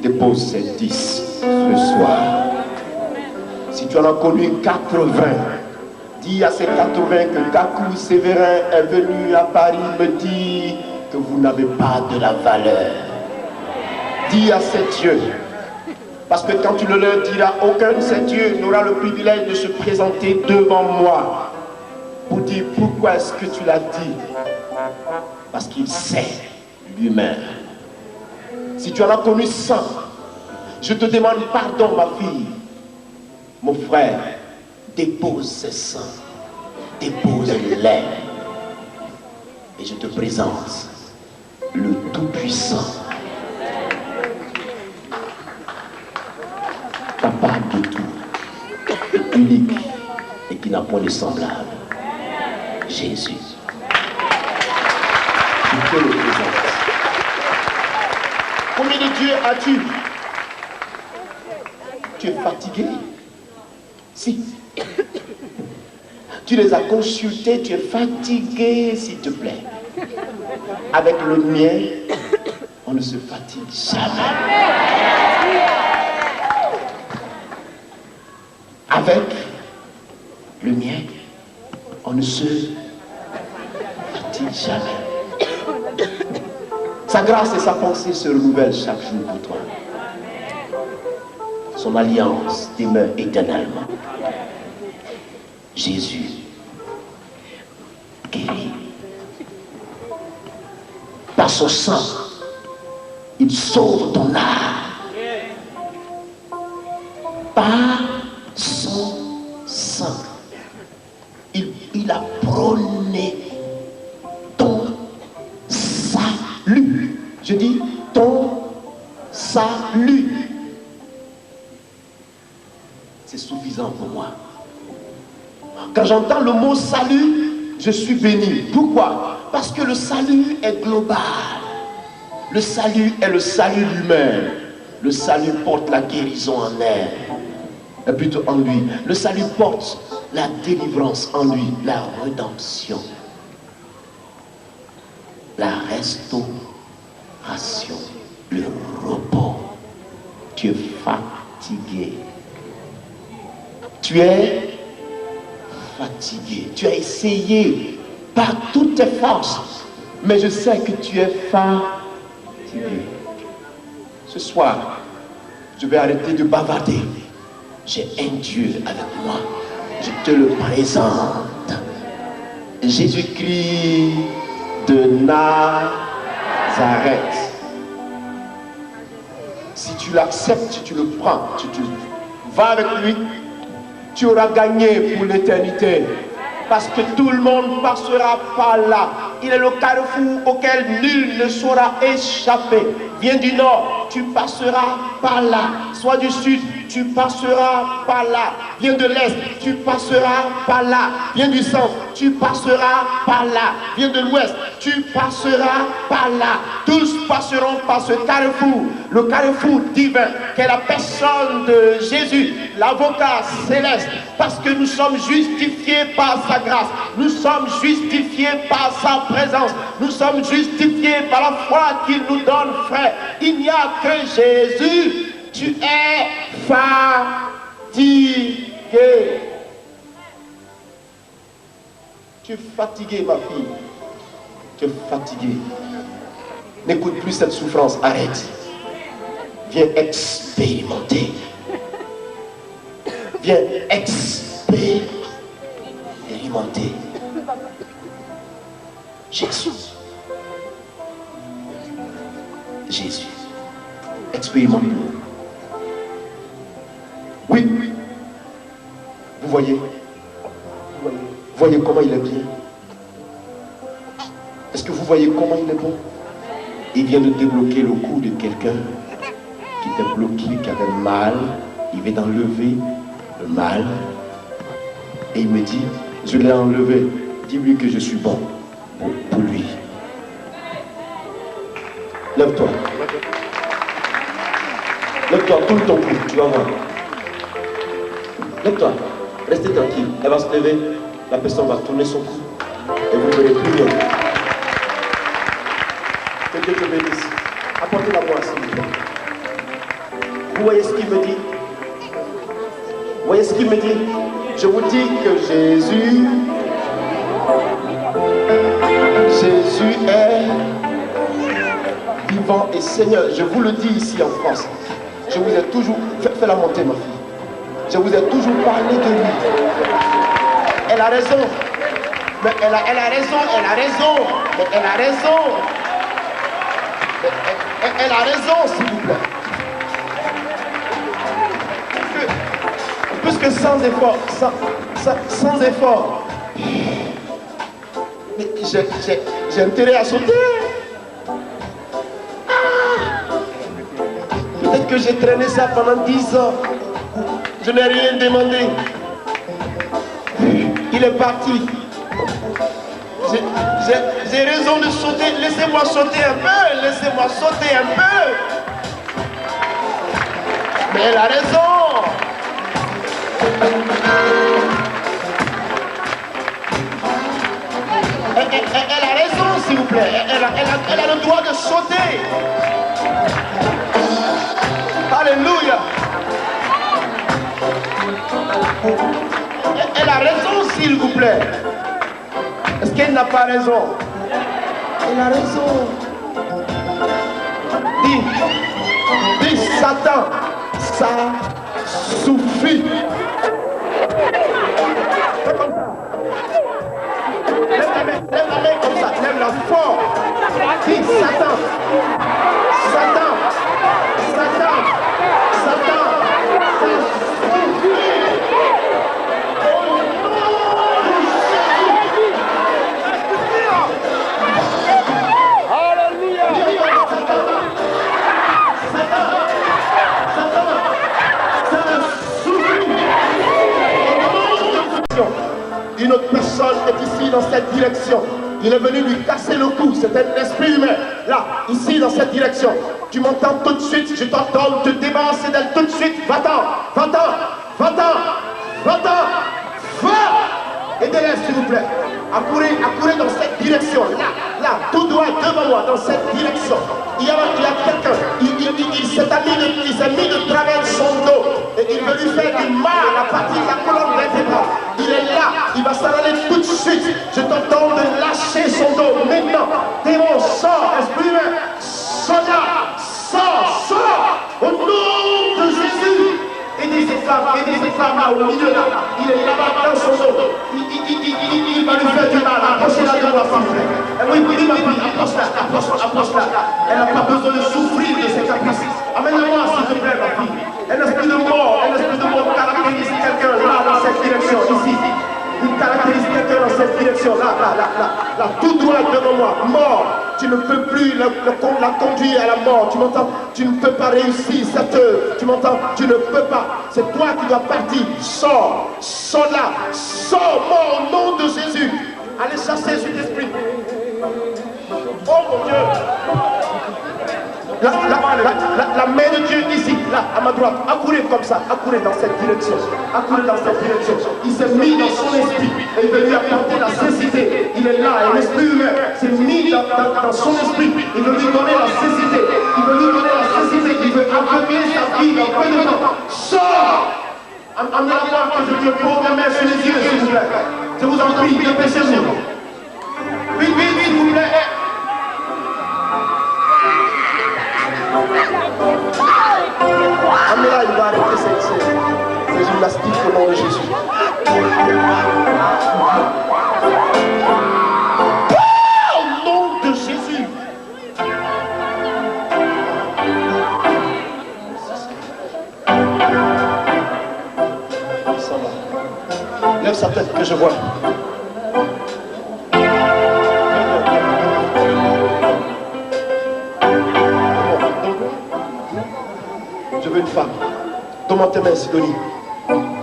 dépose ces 10 ce soir. Si tu en as connu 80, dis à ces 80 que Kakou Sévérin est venu à Paris me dire que vous n'avez pas de la valeur. Dis à ces dieux. Parce que quand tu le leur diras, aucun de ces dieux n'aura le privilège de se présenter devant moi pour dire pourquoi est-ce que tu l'as dit. Parce qu'il sait lui-même. Si tu en as connu 100, je te demande pardon, ma fille. Mon frère, dépose ces 100. Dépose-les. Et je te présente le Tout-Puissant. Capable de tout, unique et qui n'a point de semblable. Jésus. Je te le présente. Combien de dieux as-tu? Tu es fatigué? Si. Tu les as consultés, tu es fatigué, s'il te plaît. Avec le mien, on ne se fatigue jamais. Avec le mien, on ne se fatigue jamais. Sa grâce et sa pensée se renouvellent chaque jour pour toi. Son alliance demeure éternellement. Jésus guérit. Par son sang, il sauve ton âme. Par son sang, il a prôné ton salut. Je dis ton salut. C'est suffisant pour moi. Quand j'entends le mot salut, je suis béni. Pourquoi? Parce que le salut est global. Le salut est le salut lui-même. Le salut porte la guérison en elle. Et plutôt en lui. Le salut porte la délivrance en lui, la rédemption, la restauration, le repos. Tu es Tu es fatigué. Tu as essayé par toutes tes forces. Mais je sais que tu es fatigué. Ce soir, je vais arrêter de bavarder. J'ai un Dieu avec moi. Je te le présente. Jésus-Christ de Nazareth. Si tu l'acceptes, si tu le prends, tu vas avec lui, tu auras gagné pour l'éternité. Parce que tout le monde passera par là. Il est le carrefour auquel nul ne saura échapper. Viens du nord, tu passeras par là. Sois du sud, tu passeras par là. Viens de l'est, tu passeras par là. Viens du centre, tu passeras par là. Viens de l'ouest, tu passeras par là. Tous passeront par ce carrefour, le carrefour divin, qu'est la personne de Jésus, l'avocat céleste. Parce que nous sommes justifiés par sa grâce. Nous sommes justifiés par sa présence. Nous sommes justifiés par la foi qu'il nous donne, frère. Il n'y a que Jésus. Tu es fatigué. Tu es fatigué, ma fille. Tu es fatigué. N'écoute plus cette souffrance. Arrête. Viens expérimenter. Viens expérimenter. Jésus. Jésus. Expérimente-le. Oui. Vous voyez? Voyez comment il est bien. Est-ce que vous voyez comment il est bon? Il vient de débloquer le cou de quelqu'un qui était bloqué, qui avait mal. Il vient d'enlever le mal. Et il me dit, je l'ai enlevé. Dis-lui que je suis bon pour lui. Lève-toi. Lève-toi, tourne ton cou, tu vas voir. Lève-toi, restez tranquille. Elle va se lever, la personne va tourner son cou. Et vous verrez plus bien. Que Dieu te bénisse. Apportez-la moi, s'il vous plaît. Vous voyez ce qu'il me dit? Vous voyez ce qu'il me dit? Je vous dis que Jésus est vivant et Seigneur. Je vous le dis ici en France. Je vous ai toujours... Fais-la monter, ma fille. Je vous ai toujours parlé de lui. Elle a raison. Mais elle a raison, elle a raison. Mais elle a raison. Elle a raison, s'il vous plaît. Puisque sans effort, sans effort, mais j'ai intérêt à sauter. Peut-être que j'ai traîné ça pendant 10 ans. Je n'ai rien demandé. Il est parti. J'ai raison de sauter. Laissez-moi sauter un peu. Laissez-moi sauter un peu. Mais elle a raison. Elle a raison, s'il vous plaît. Elle a le droit de sauter. Alléluia. Elle a raison, s'il vous plaît. Est-ce qu'elle n'a pas raison? Elle a raison. Dis Satan, ça suffit. Fais comme ça. Lève la main comme ça, lève-la fort. Dis Satan, Satan, Satan, Satan, ça suffit. Une autre personne est ici dans cette direction. Il est venu lui casser le cou. C'est un esprit humain. Là, ici, dans cette direction. Tu m'entends tout de suite. Je t'ordonne de te débarrasser d'elle tout de suite. Va-t'en, va-t'en, va-t'en, va-t'en, va. Aidez-les, s'il vous plaît. Accourez dans cette direction. Là, tout droit devant moi, dans cette direction. Il y a quelqu'un. Il s'est mis de travers son dos. Et il veut lui faire du mal à partir de la colonne Il est là, il va s'en aller tout de suite. Je t'entends de lâcher son dos. Maintenant, démon, sors, esprit humain, soldat, sors, au nom de Jésus. Aidez cette femme là, au milieu là. Il est là-bas dans son dos. Il va lui faire du mal. Approchez-la de moi, s'il vous plaît. Oui, ma fille, approche-la. Elle n'a pas besoin de souffrir de ses caprices. Amène-la-moi, s'il te plaît, ma fille. Un esprit de mort caractérise quelqu'un là, dans cette direction, ici. Il caractérise quelqu'un dans cette direction, là, tout droit devant moi, mort. Tu ne peux plus la conduire à la mort, tu m'entends? Tu ne peux pas réussir cette œuvre, tu m'entends? Tu ne peux pas, c'est toi qui dois partir. Sors là, sors, mort, au nom de Jésus. Allez chasser cet esprit. Oh mon Dieu! La main de Dieu ici, là, à ma droite, accourez comme ça, accourez dans cette direction, Il s'est mis dans son esprit et il veut lui apporter la cécité. Il est là, et l'esprit humain s'est mis dans son esprit. Il veut lui donner la cécité, il veut aveugler sa vie dans peu de temps. Sors! Amenez-la voir que je te pose ma main sur les yeux, s'il vous plaît. Je vous en prie, dépêchez-vous. Vite, s'il vous plaît. Amenez-la, il va arrêter ces gymnastiques au nom de Jésus. Au nom de Jésus. Ça va. Lève sa tête que je vois. Je veux une femme. Donne-moi tes mains, Sidonie.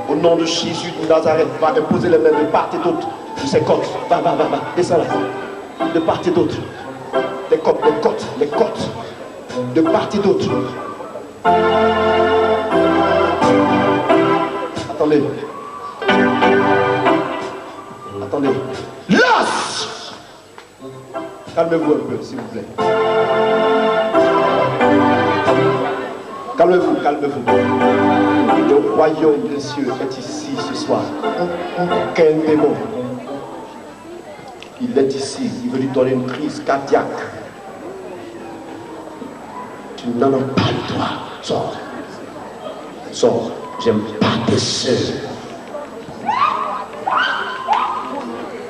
Au nom de Jésus de Nazareth, va imposer les mains de part et d'autre de ses côtes. Va. Descends là. De part et d'autre. Les côtes. De part et d'autre. Attendez. Lâche! Calmez-vous un peu, s'il vous plaît. Calmez-vous. Le royaume des cieux est ici ce soir. Quel démon. Il est ici. Il veut lui donner une crise cardiaque. Tu n'en as pas le droit. Sors. J'aime pas tes sœurs.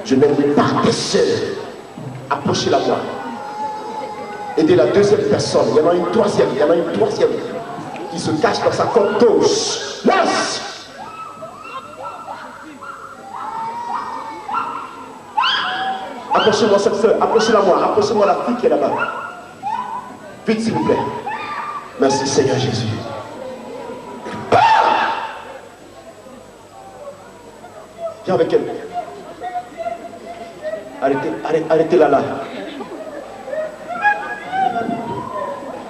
Je n'aime pas tes sœurs. Approchez-la moi. Aidez la deuxième personne. Il y en a une troisième. Qui se cache dans sa côte gauche. Lâche! Approchez-moi cette soeur, approchez-la moi, approchez-moi la fille qui est là-bas. Vite s'il vous plaît. Merci Seigneur Jésus. Viens avec elle. Arrêtez-la là.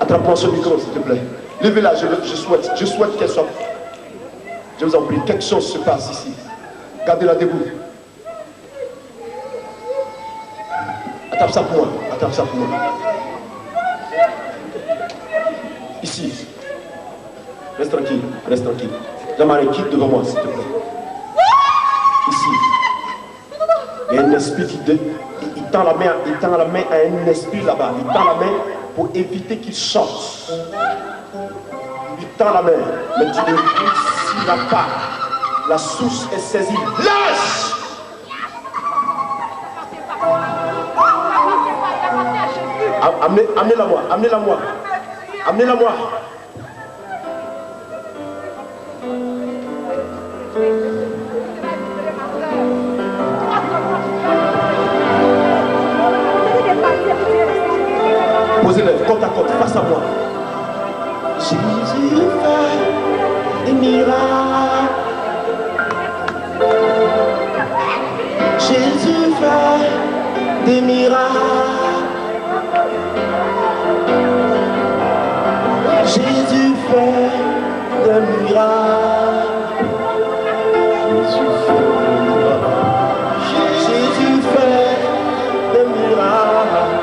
Attrape-moi ce micro s'il te plaît. Levez-la, je souhaite qu'elle soit. Je vous en prie, quelque chose se passe ici. Gardez-la debout. Attrape ça pour moi. Ici. Reste tranquille. Jean-Marie, quitte devant moi, s'il te plaît. Ici. Il y a un esprit il tend la main à un esprit là-bas. Il tend la main pour éviter qu'il chante. Il tend la main, mais tu ne réussiras pas. La source est saisie. Lâche! Amenez-la moi. Posez-le côte à côte, face à moi. Jésus fait des miracles. Jésus fait des miracles. Jésus fait des miracles. Jésus fait des miracles.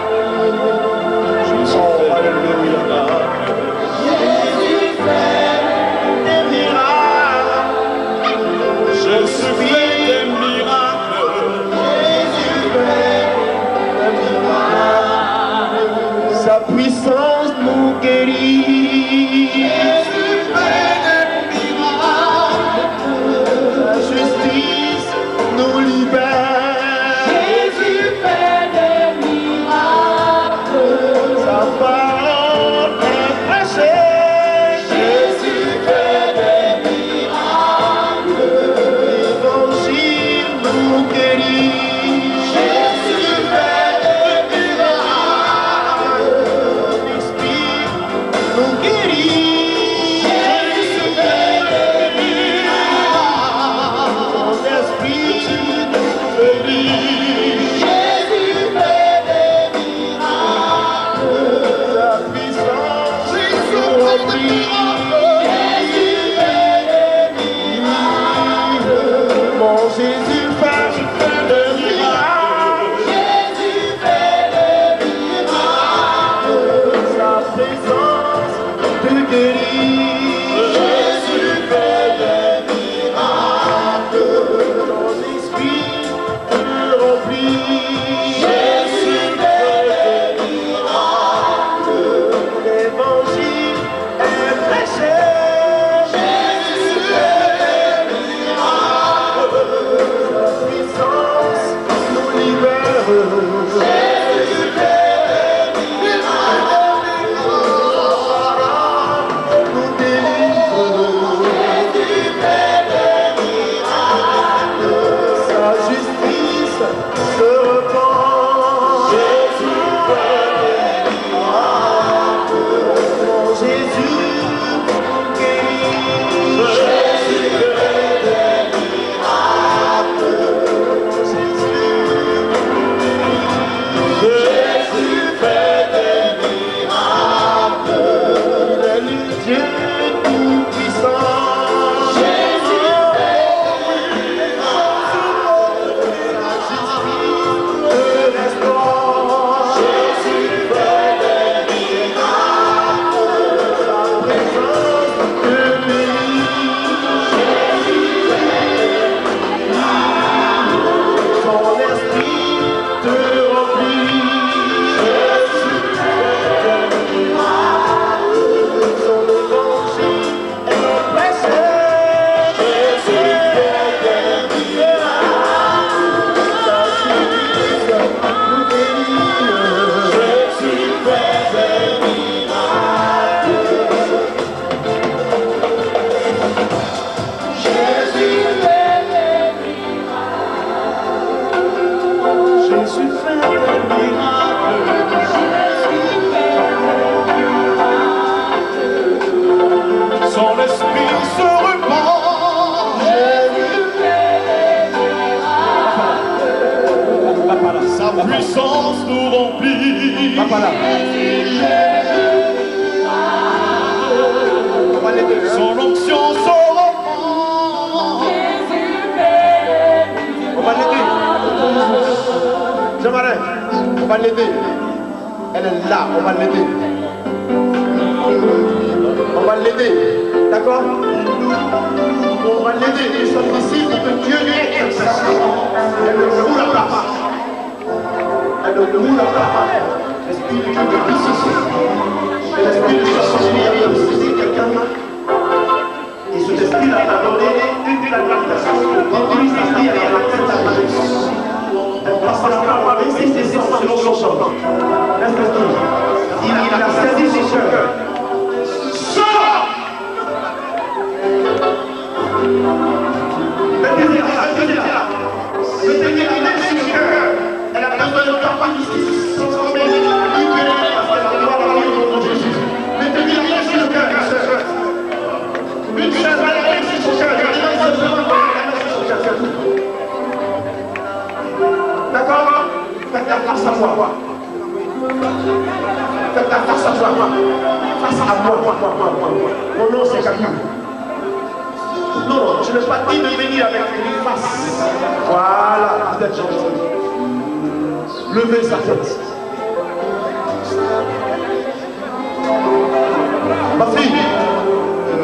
Je suis Sa puissance nous guérit. Jésus fait des miracles. Sa justice nous libère. Jésus fait des miracles. Sa parole est prêchée. Jésus fait des miracles. L'évangile nous guérit. Jésus fait des miracles. L'Esprit nous guérit. Jésus fait des miracles. Mon esprit nous guérit. Jésus fait des miracles. Sa puissance nous remplit. Jésus fait des miracles. Mon Jésus fait des miracles. Jésus fait des miracles. Sa présence te guérit. Jésus fait des miracles. Ton esprit te remplit. Jésus fait des miracles. L'évangile est prêché. Jésus fait des miracles. Sa puissance nous libère. Jésus fait des miracles. Nous délivre. Jésus fait des miracles. Sa justice se repent. Jésus fait des miracles. Mon Jésus nous guérit. Jésus fait des miracles. Jésus fait des miracles. Il est le Dieu tout-puissant. Jésus fait des miracles. Te restaure. Jésus fait des miracles. Sa présence te bénit. Son esprit te remplit. Son évangile est prêché. Jésus fait des miracles. Sa justice nous guérit. Jésus fait des miracles. Jésus fait des miracles. Jésus fait des miracles. Son esprit se répand. Sa puissance nous remplit. Son onction se répand. On va l'aider. Jean-Marin, on va l'aider. Elle est là, on va l'aider. On va l'aider. D'accord? On va l'aider. Nous sommes ici pour que Dieu lui exerce. Elle ne roule la place. Elle ne roule la place. L'esprit de Dieu de Christ ici. Et l'esprit de Dieu vient de saisir quelqu'un. Et cet esprit-là t'a donné une gratification. Quand Christ a dit, elle a fait ta richesse. Elle passe par la parole avec ses essences selon son sang. Il a saisi son cœur. Sors! Mettez-le là, mettez-le là. Mettez-le là, mettez-le son cœur. Elle a besoin de ta part ici. Transformer, libérer, parce qu'elle a droit à la vie de Jésus. Mettez-le là, mettez-le son cœur, sœur. Une seule balle, mettez-le son cœur. D'accord? Faites la face à moi. Faites la face à moi. Face à moi. Mon nom c'est Camille. Non, je n'ai pas dit de venir avec une face. Voilà, vous êtes gentil. Levez sa tête. Ma fille,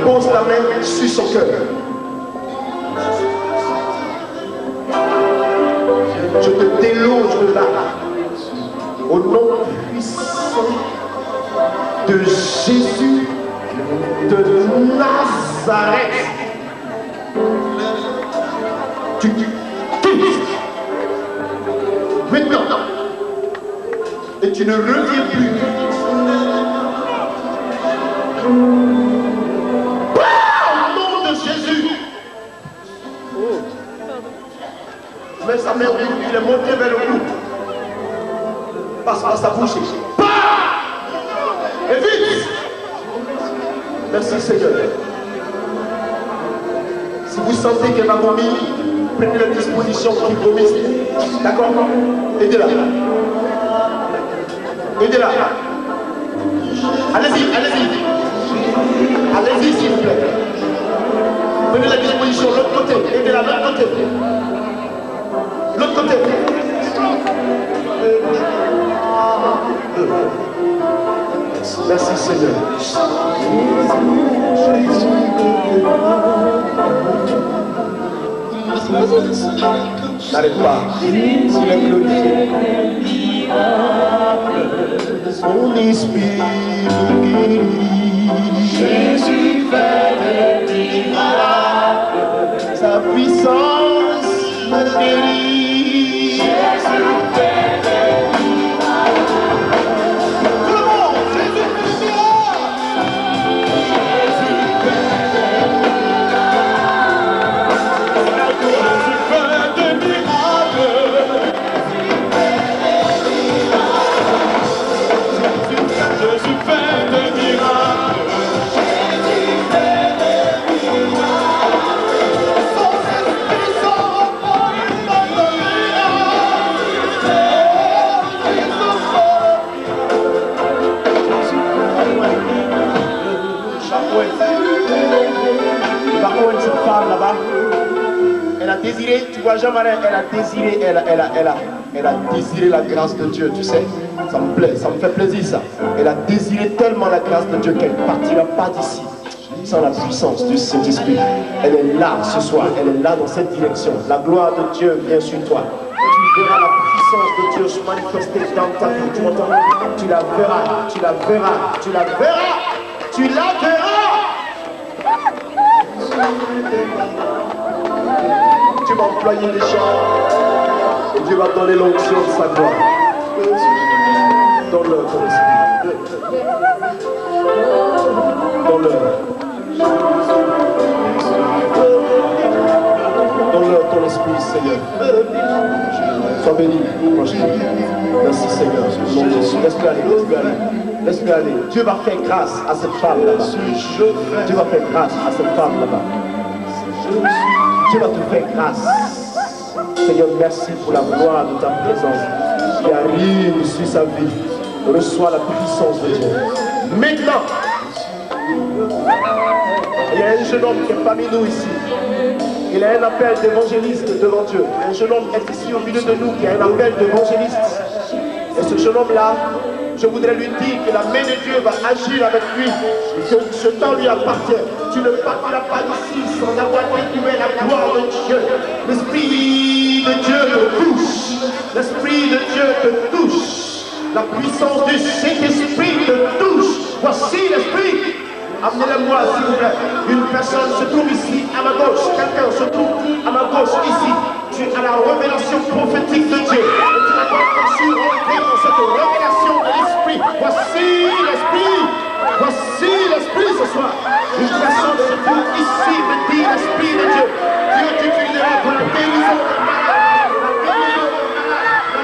pose la main sur son cœur. Je te déloge de là. Au nom puissant de Jésus de Nazareth. Tu quittes maintenant et tu ne reviens plus. Au nom de Jésus. Mais sa main, il est monté vers le cou. Passe par sa bouche. Et vite. Merci Seigneur. Si vous sentez qu'elle va vomir, prenez la disposition qu'il vomisse. D'accord? Aidez-la. Aidez-la. Allez-y, allez-y. Allez-y s'il vous plaît. Prenez la disposition, l'autre côté. Aidez-la, l'autre côté. L'autre côté. Merci Seigneur. N'arrête pas. Il est glorifié. Son esprit nous guérit. Jésus fait des miracles. Sa puissance me guérit. Jésus fait des miracles. Tout le monde, Jésus fait des miracles. Jésus fait des miracles. Jésus fait des miracles. Jésus fait des miracles. Son esprit s'envole dans le cette femme là-bas, elle a désiré, tu vois Jean-Marie, elle a désiré, elle a désiré la grâce de Dieu, tu sais, ça me plaît, ça me fait plaisir ça. Elle a désiré tellement la grâce de Dieu qu'elle ne partira pas d'ici sans la puissance du Saint-Esprit. Elle est là ce soir, elle est là dans cette direction. La gloire de Dieu vient sur toi. Tu verras la puissance de Dieu se manifester dans ta vie, tu m'entends? Tu la verras, tu la verras, tu la verras, tu la verras. Tu vas employer les gens et Dieu va donner l'onction de sa gloire. Donne-leur ton esprit. Donne-leur. Donne-leur ton esprit, Seigneur. Sois béni. Merci, Seigneur. Laisse-le aller, laisse-le aller. Laisse-le aller. Dieu va faire grâce à cette femme là-bas. Dieu va faire grâce à cette femme là-bas. Dieu va te faire grâce. Seigneur, merci pour la gloire de ta présence qui arrive sur sa vie. Reçois la puissance de Dieu. Maintenant, il y a un jeune homme qui est parmi nous ici. Il a un appel d'évangéliste devant Dieu. Un jeune homme est ici au milieu de nous qui a un appel d'évangéliste. Et ce jeune homme-là, je voudrais lui dire que la main de Dieu va agir avec lui, que ce temps lui appartient. Tu ne partiras pas d'ici sans avoir découvert la gloire de Dieu. L'Esprit de Dieu te touche. L'Esprit de Dieu te touche. La puissance du Saint-Esprit te touche. Voici l'Esprit. Amenez-le-moi, s'il vous plaît. Une personne se trouve ici, à ma gauche. Quelqu'un se trouve à ma gauche, ici. Tu as la révélation prophétique de Dieu. Et tu n'as pas reçu rentrer dans cette révélation de l'Esprit. Voici l'Esprit. Voici l'Esprit ce soir. Une personne se trouve ici, me dit l'Esprit de Dieu. Dieu t'utilisera pour la guérison des malades. La guérison des malades. La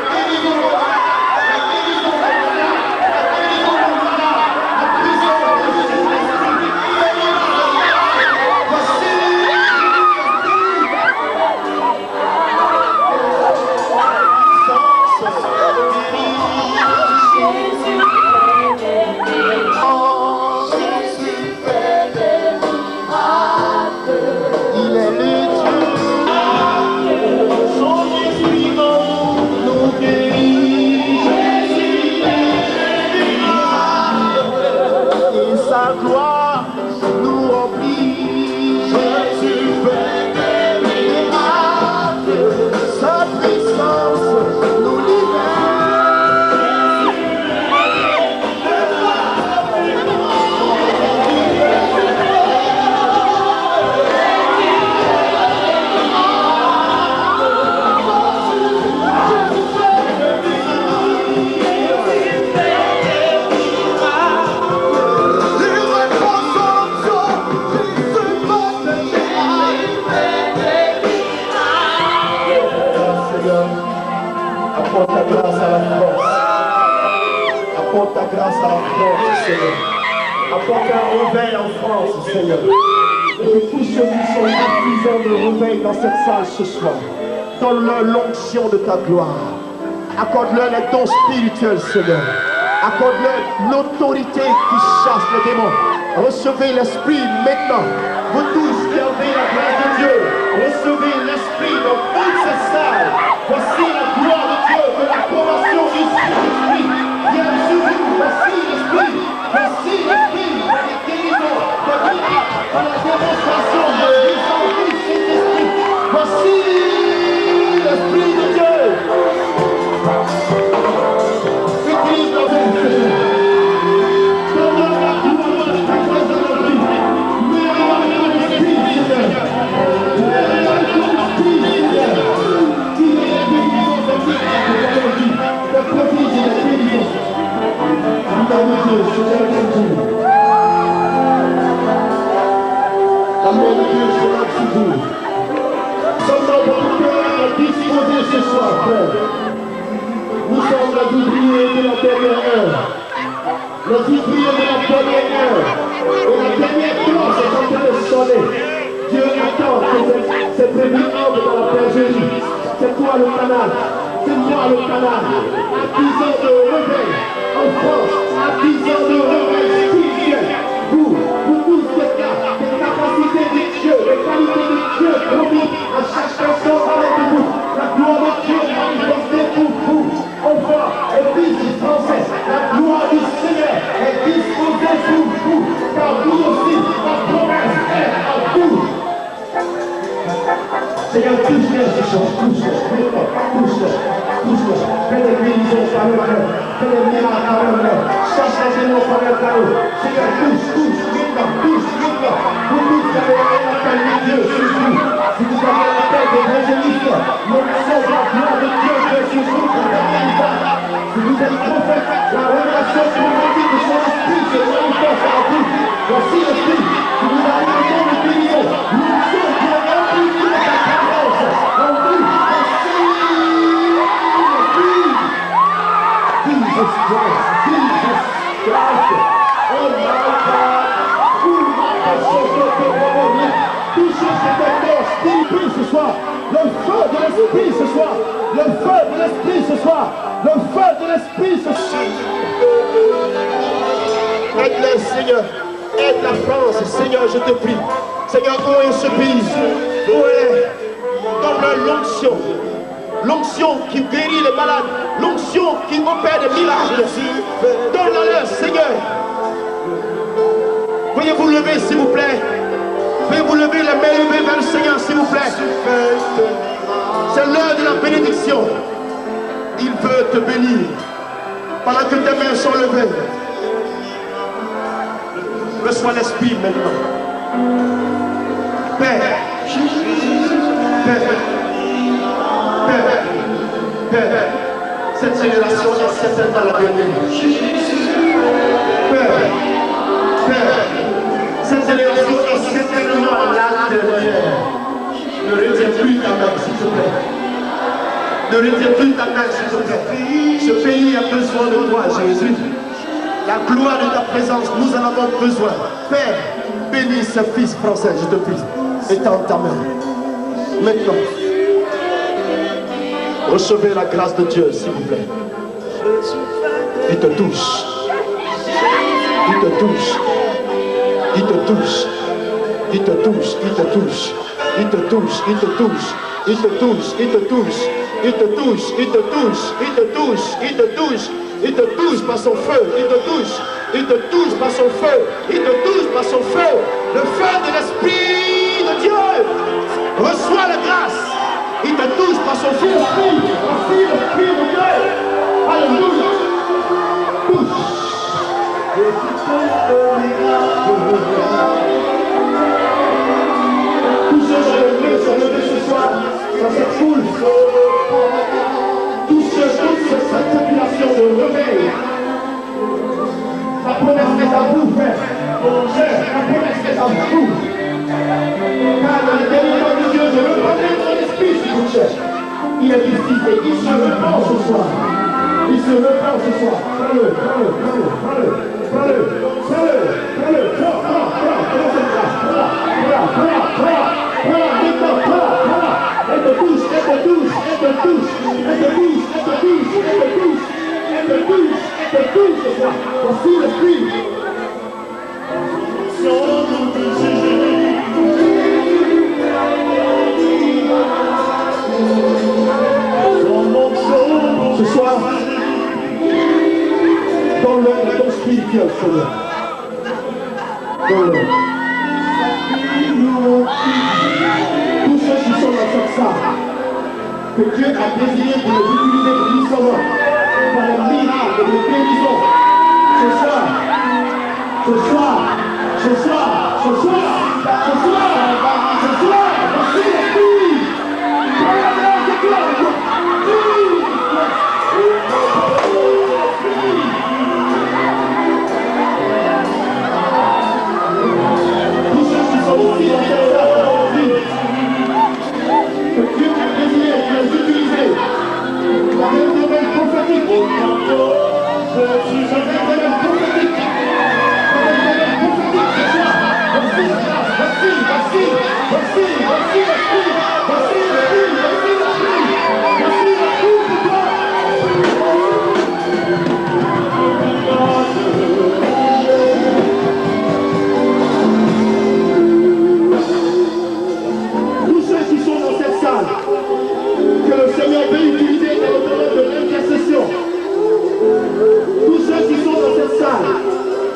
guérison des malades. La guérison des malades. La guérison des malades. La puissance de Saint-Esprit. Voici sa gloire nous remplit. Jésus fait des miracles, sa puissance nous libère. Seigneur. Apporte un réveil en France, Seigneur. Et que tous ceux qui sont artisans de réveil dans cette salle ce soir, donne-leur l'onction de ta gloire. Accorde-leur les dons spirituels, Seigneur. Accorde-leur l'autorité qui chasse les démons. Recevez l'Esprit maintenant. Vous tous qui avez la grâce de Dieu, recevez l'Esprit dans toute cette salle. Voici la gloire de Dieu, de l'approbation du Saint-Esprit. Viens sur vous, voici l'Esprit. Voici l'Esprit pour la guérison, pour la démonstration de la puissance du Saint-Esprit. Voici l'Esprit de Dieu. Utilise la vie, Seigneur. Donne-leur la gloire de ta grâce de notre vie. Mets-leur l'Esprit, Seigneur. Mets-leur l'Esprit, Seigneur. Qui est la guérison de notre vie, le prodige et la guérison. Amen, Dieu, Seigneur, Dieu. Amen, Dieu, Seigneur, Dieu. Seulement votre cœur à disposer ce soir, Frère. Nous sommes les ouvriers de la dernière heure. Les ouvriers de la dernière heure. Et la dernière cloche est en train de sonner. Dieu attend que ces prévenus entrent dans la bergerie. C'est toi le canal. C'est moi le canal. À 10 ans de réveil en France, à 10 ans de réveil spirituel. Vous tous qui êtes là, les capacités de Dieu, les qualités de Dieu promis à chaque personne avec vous. La gloire de Dieu manifestée pour vous. On voit Église française, la gloire du Seigneur est disposée pour vous, car vous aussi, la promesse est à vous. Seigneur, touche-les ce soir, touche-les. Fais des guérisons par le cœur, fais des miracles par le cœur, chasse les démons par le cœur. Seigneur, touche. Vous tous qui avez l'appel de Dieu sur vous, si vous avez l'appel de l'évangéliste, l'onction de la gloire de Dieu qui est sur vous pour gagner les âmes. Si vous êtes prophète, la révélation prophétique de son esprit se manifeste à vous. Voici l'esprit. Si vous avez le don de guérison, l'onction qui est remplie de sa présence en vous. Jesus Christ. Oh my God. Touchez cet acteur spirituel ce soir. Le feu de l'esprit ce soir. Le feu de l'esprit ce soir. Le feu de l'esprit ce soir. Aide-les, Seigneur. Aide la France, Seigneur, je te prie. Seigneur, où est ce pays? Où elle est? Donne-leur l'onction. L'onction qui guérit les malades. L'onction qui opère des miracles. Donne-leur, Seigneur. Veuillez vous lever, s'il vous plaît. Veuillez vous lever, les mains levées vers le Seigneur, s'il vous plaît. C'est l'heure de la bénédiction. Il veut te bénir. Pendant que tes mains sont levées, reçois l'Esprit maintenant. Père, Père, cette génération est certainement la bienvenue. Père, cette génération est certainement la dernière. Ne retiens plus ta main, s'il te plaît. Ne retiens plus ta main, s'il te plaît. Ce pays a besoin de toi, Jésus. La gloire de ta présence, nous en avons besoin. Père, bénis ce fils français, je te prie. Étends ta main. Maintenant, recevez la grâce de Dieu, s'il vous plaît. Il te touche. Il te touche. Il te touche. Il te touche. Il te touche. Il te touche. Il te touche. Il te touche. Il te touche. Il te touche. Il te touche. Il te touche. Il te touche. Il te touche par son feu. Il te touche. Il te touche par son feu. Il te touche par son feu. Le feu de l'Esprit de Dieu. Reçois la grâce. Il te touche par son feu. Voici l'Esprit de Dieu. Alléluia. Touche. Tous ceux sont levés ce soir dans cette foule. Toute cette population de réveil. La promesse est à vous, frère. La promesse est à vous. Car dans le délivrement de Dieu, je veux parler de mon esprit, s'il vous plaît. Il est ici et il se répand ce soir. Il se répand ce soir. Prends-le. Voici l'esprit. Ce soir, dans le don spirituel, Seigneur. Dans le. Tous ceux qui sont dans cette salle, que Dieu a désiré pour les utiliser puissamment pour les miracles et les guérisons. Ce soir, ce soir, ce soir, ce soir, ce soir, ce soir, voici l'esprit. Tous ceux qui sont ici dans cette salle aujourd'hui, que Dieu a désiré pour les utiliser dans le domaine prophétique. Tous ceux qui sont dans cette salle, que le Seigneur veut utiliser dans le domaine de l'intercession. Tous ceux qui sont dans cette salle,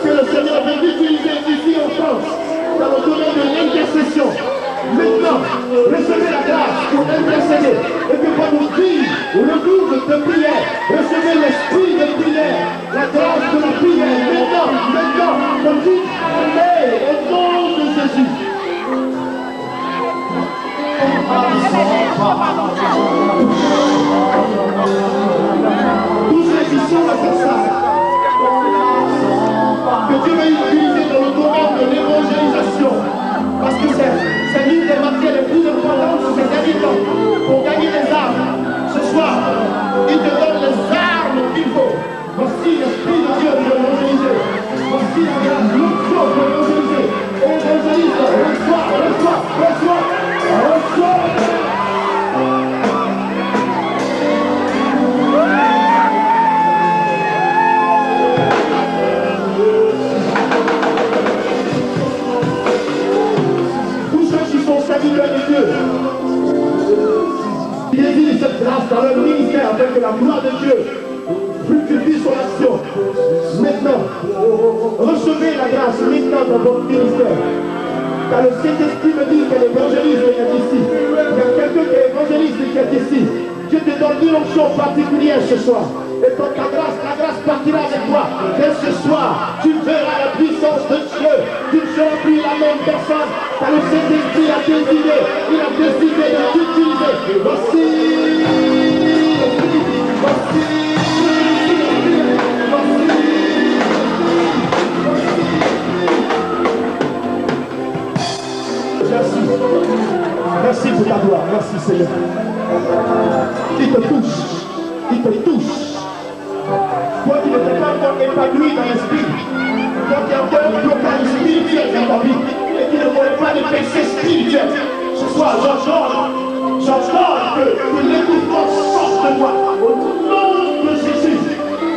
que le Seigneur veut utiliser ici en France, dans le domaine de l'intercession. Maintenant, recevez la grâce pour intercéder et que par le cri ou le double de prière, recevez l'esprit de prière, la grâce de la prière. Maintenant, comme dit, au nom de Jésus. Tous ceux qui sont dans cette salle, que Dieu va utiliser dans le domaine de l'évangélisation, parce que c'est l'une des matières les plus importantes de ces derniers temps pour gagner les armes. Ce soir, il te donne les armes qu'il faut. Voici l'Esprit de Dieu pour évangéliser. Voici la grâce, l'option pour évangéliser. Évangélise, reçois. Serviteur de Dieu, il désire cette grâce dans leur ministère afin que la gloire de Dieu fructifie son action. Maintenant, recevez la grâce maintenant dans votre ministère. Car le Saint-Esprit me dit que l'évangéliste est ici. Il y a quelqu'un qui est évangéliste qui est ici. Dieu te donne une onction particulière ce soir. Et donc la grâce partira avec toi. Et ce soir, tu verras la puissance de Dieu. Tu ne seras plus la même personne. Car le Saint-Esprit a décidé, il a décidé de t'utiliser. Merci pour ta gloire, merci Seigneur. Il te touche. Toi qui n'étais pas encore épanoui dans l'esprit, toi qui as encore un blocage spirituel dans ta vie et qui ne voulait pas de péché spirituel, ce soir j'entends que l'étouffement sorte de toi au nom de Jésus.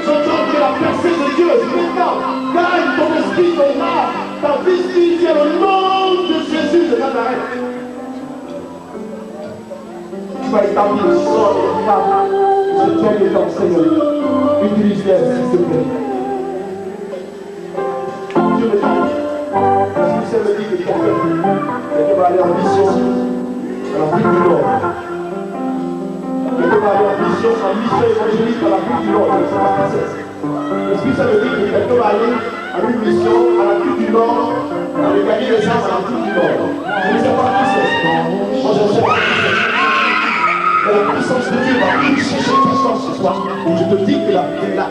J'entends que la percée de Dieu maintenant gagne ton esprit, ton âme, ta vie spirituelle au nom de Jésus de Nazareth. Tu vas établir le sort de femme. Je tiens les temps, Seigneur. Utilise-les, s'il te plaît. Dieu me dit, parce que me dit que ton peuple va aller en mission à l'Afrique du Nord. Il va aller en mission évangéliste à l'Afrique du Nord, c'est pas française. L'Esprit ça me dit que quelqu'un va aller à une mission à l'Afrique du Nord, aller gagner les armes à l'Afrique du Nord. Je ne sais pas qui c'est. Moi, je ne sais pas qui c'est. Mais la puissance de Dieu va toucher cette personne ce soir. Je te dis que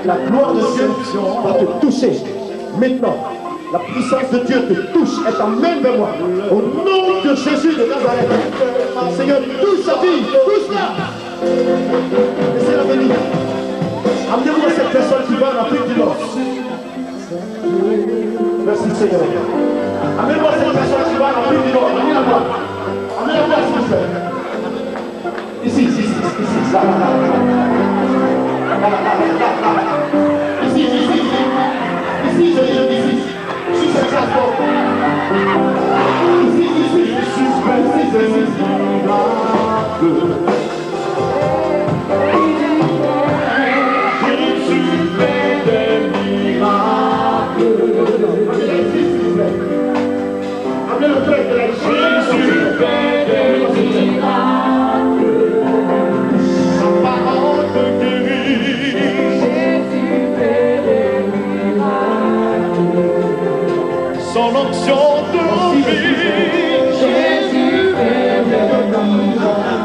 la gloire de Dieu va te toucher. Maintenant, la puissance de Dieu te touche et t'amène vers moi. Au nom de Jésus de Nazareth. Seigneur, touche sa vie, touche-la. Laissez-la venir. Amenez-moi cette personne qui va en Afrique du Nord. Merci Seigneur. Amène-moi cette personne qui va remplir du Lord. Amène-la-moi. Amène-la-moi, s'il vous plaît. Ici, là. Ici, je dis ici. Sur cette plateforme. Ici. Son onction de vie, Jésus fait des miracles.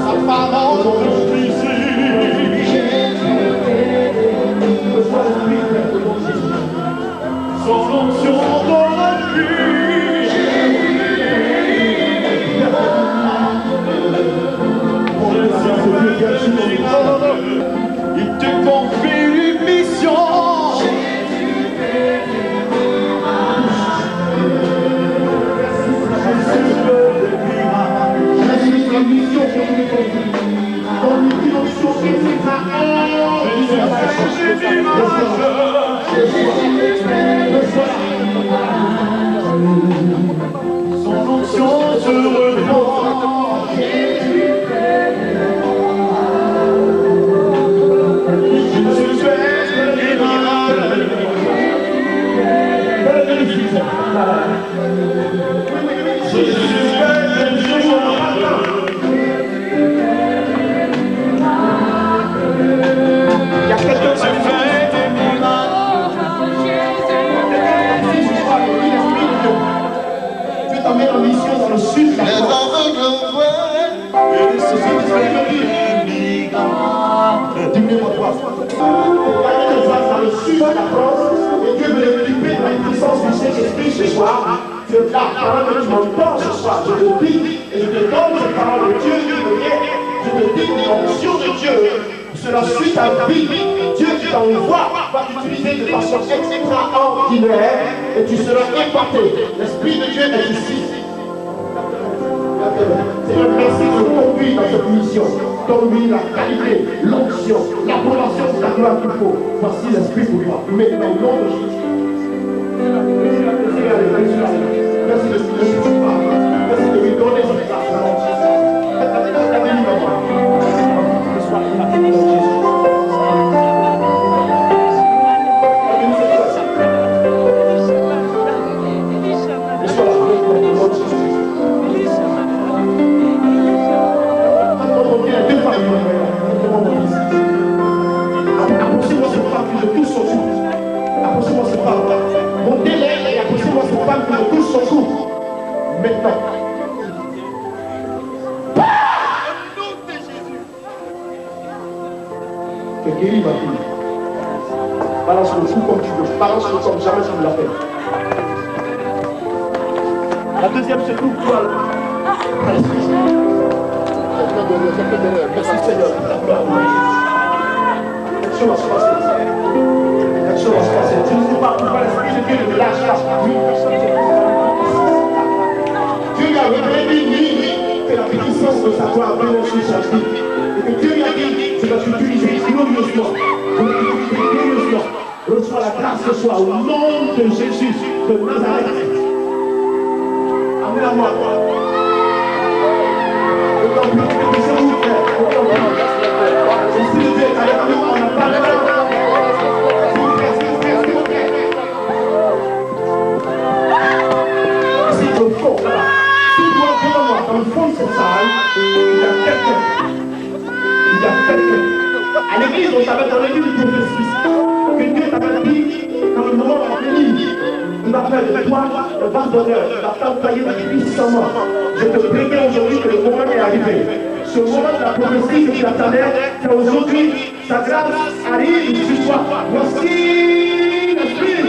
Sa parole de Jésus, Jésus fait des miracles. Son onction de la vie, Jésus fait des miracles. Il te confie une mission. Son onction se répand. Jésus fait des miracles. Jésus fait des miracles. Il y a quelqu'un qui fait des miracles. Tu t'emmènes en mission dans le sud de la France. Et ce sont des miracles. Dis-moi toi. Dans le sud de la France, et Dieu veut l'équiper dans la puissance du Saint-Esprit ce soir. Tu es là, parole que tu m'entends ce soir. Je te dis, et je te donne cette parole de Dieu qui me vient. Je te dis, l'onction de Dieu. Cela suit ta vie, Dieu qui t'envoie va t'utiliser de façon extraordinaire et tu seras impacté. L'Esprit de Dieu est ici. Seigneur, merci de nous conduire dans cette mission. Donne-lui la qualité, l'onction, l'approbation de ta gloire qu'il faut. Voici l'Esprit pour toi. Mais dans le nom de Jésus. Merci de lui parler. Merci de lui donner cette grâce. Approchez-moi cette femme qui me touche son cou. Approchez-moi cette femme. Mon délai et approchez-moi cette femme qui me touche son cou. Maintenant. Tu es guéri, ma fille. Balance le cou comme tu veux. Balance-le comme jamais tu me l'as fait. La deuxième se trouve toi. Merci Seigneur. Quelque chose va se passer. Quelque chose va se passer. Tu ne sais pas pourquoi l'Esprit de Dieu ne me lâche pas. Dieu lui a révélé que la puissance de sa gloire venait sur sa vie. Et que Dieu lui a dit, tu vas t'utiliser glorieusement. Glorieusement. Reçois la grâce ce soir au nom de Jésus de Nazareth. Amen à moi. À l'église, on savait dans l'église du prophétie que Dieu t'avait dit, quand le moment va venir, il va faire de toi le vase d'honneur, il va t'employer puissamment. Je te préviens aujourd'hui que le moment est arrivé. Ce moment de la prophétie que tu attendais, c'est aujourd'hui, sa grâce arrive sur toi. Voici l'Esprit.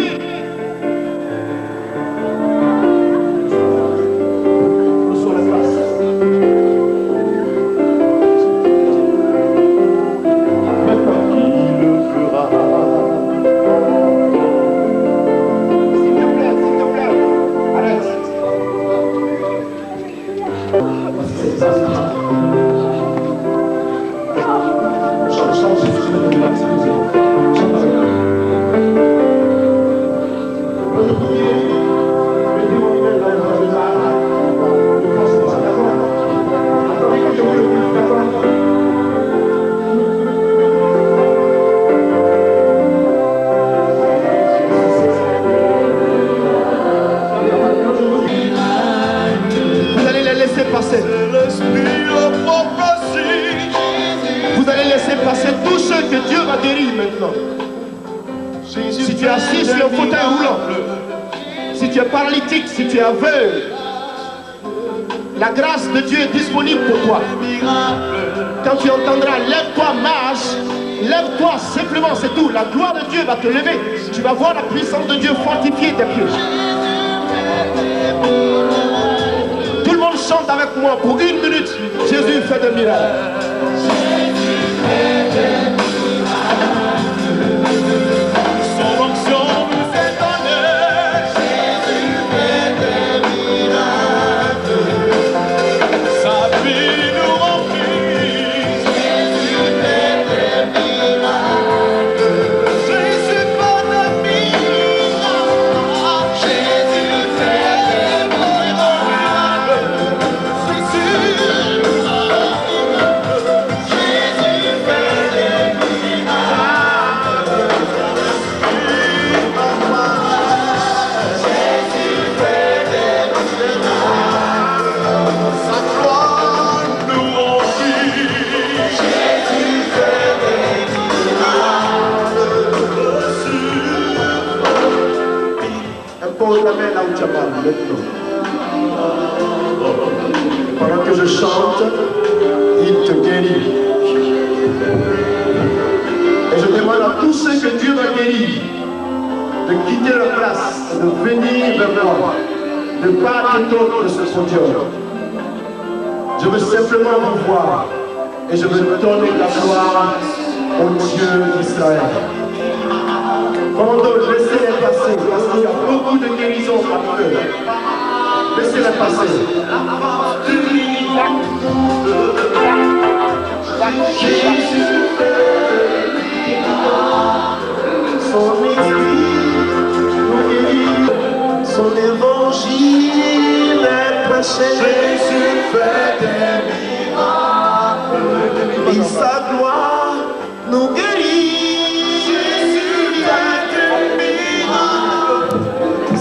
Reçois la grâce. Maintenant, qui le fera? sur un fauteuil roulant, si tu es paralytique, si tu es aveugle, la grâce de Dieu est disponible pour toi. Quand tu entendras, lève-toi, marche, lève-toi, simplement, c'est tout. La gloire de Dieu va te lever. Tu vas voir la puissance de Dieu fortifier tes pieds. Tout le monde chante avec moi pour 1 minute. Jésus fait des miracles. Son onction nous est donnée. Jésus fait des miracles. Sa vie nous remplit. Jésus fait des miracles. Jésus fait des miracles. Jésus fait des miracles. Jésus Impose la main là où tu as mal maintenant. Pendant que je chante, il te guérit. Et je demande à tous ceux que Dieu va guérir de quitter leur place, de venir vers moi, de part et d'autre de ce podium. Je veux simplement vous voir et je veux donner la gloire au Dieu d'Israël. Pendant laissez-les passer, parce qu'il y a beaucoup de guérisons parmi eux. Laissez-les passer. Son esprit nous guérit, son évangile est prêché. Jésus fait des miracles, et sa gloire nous guérit.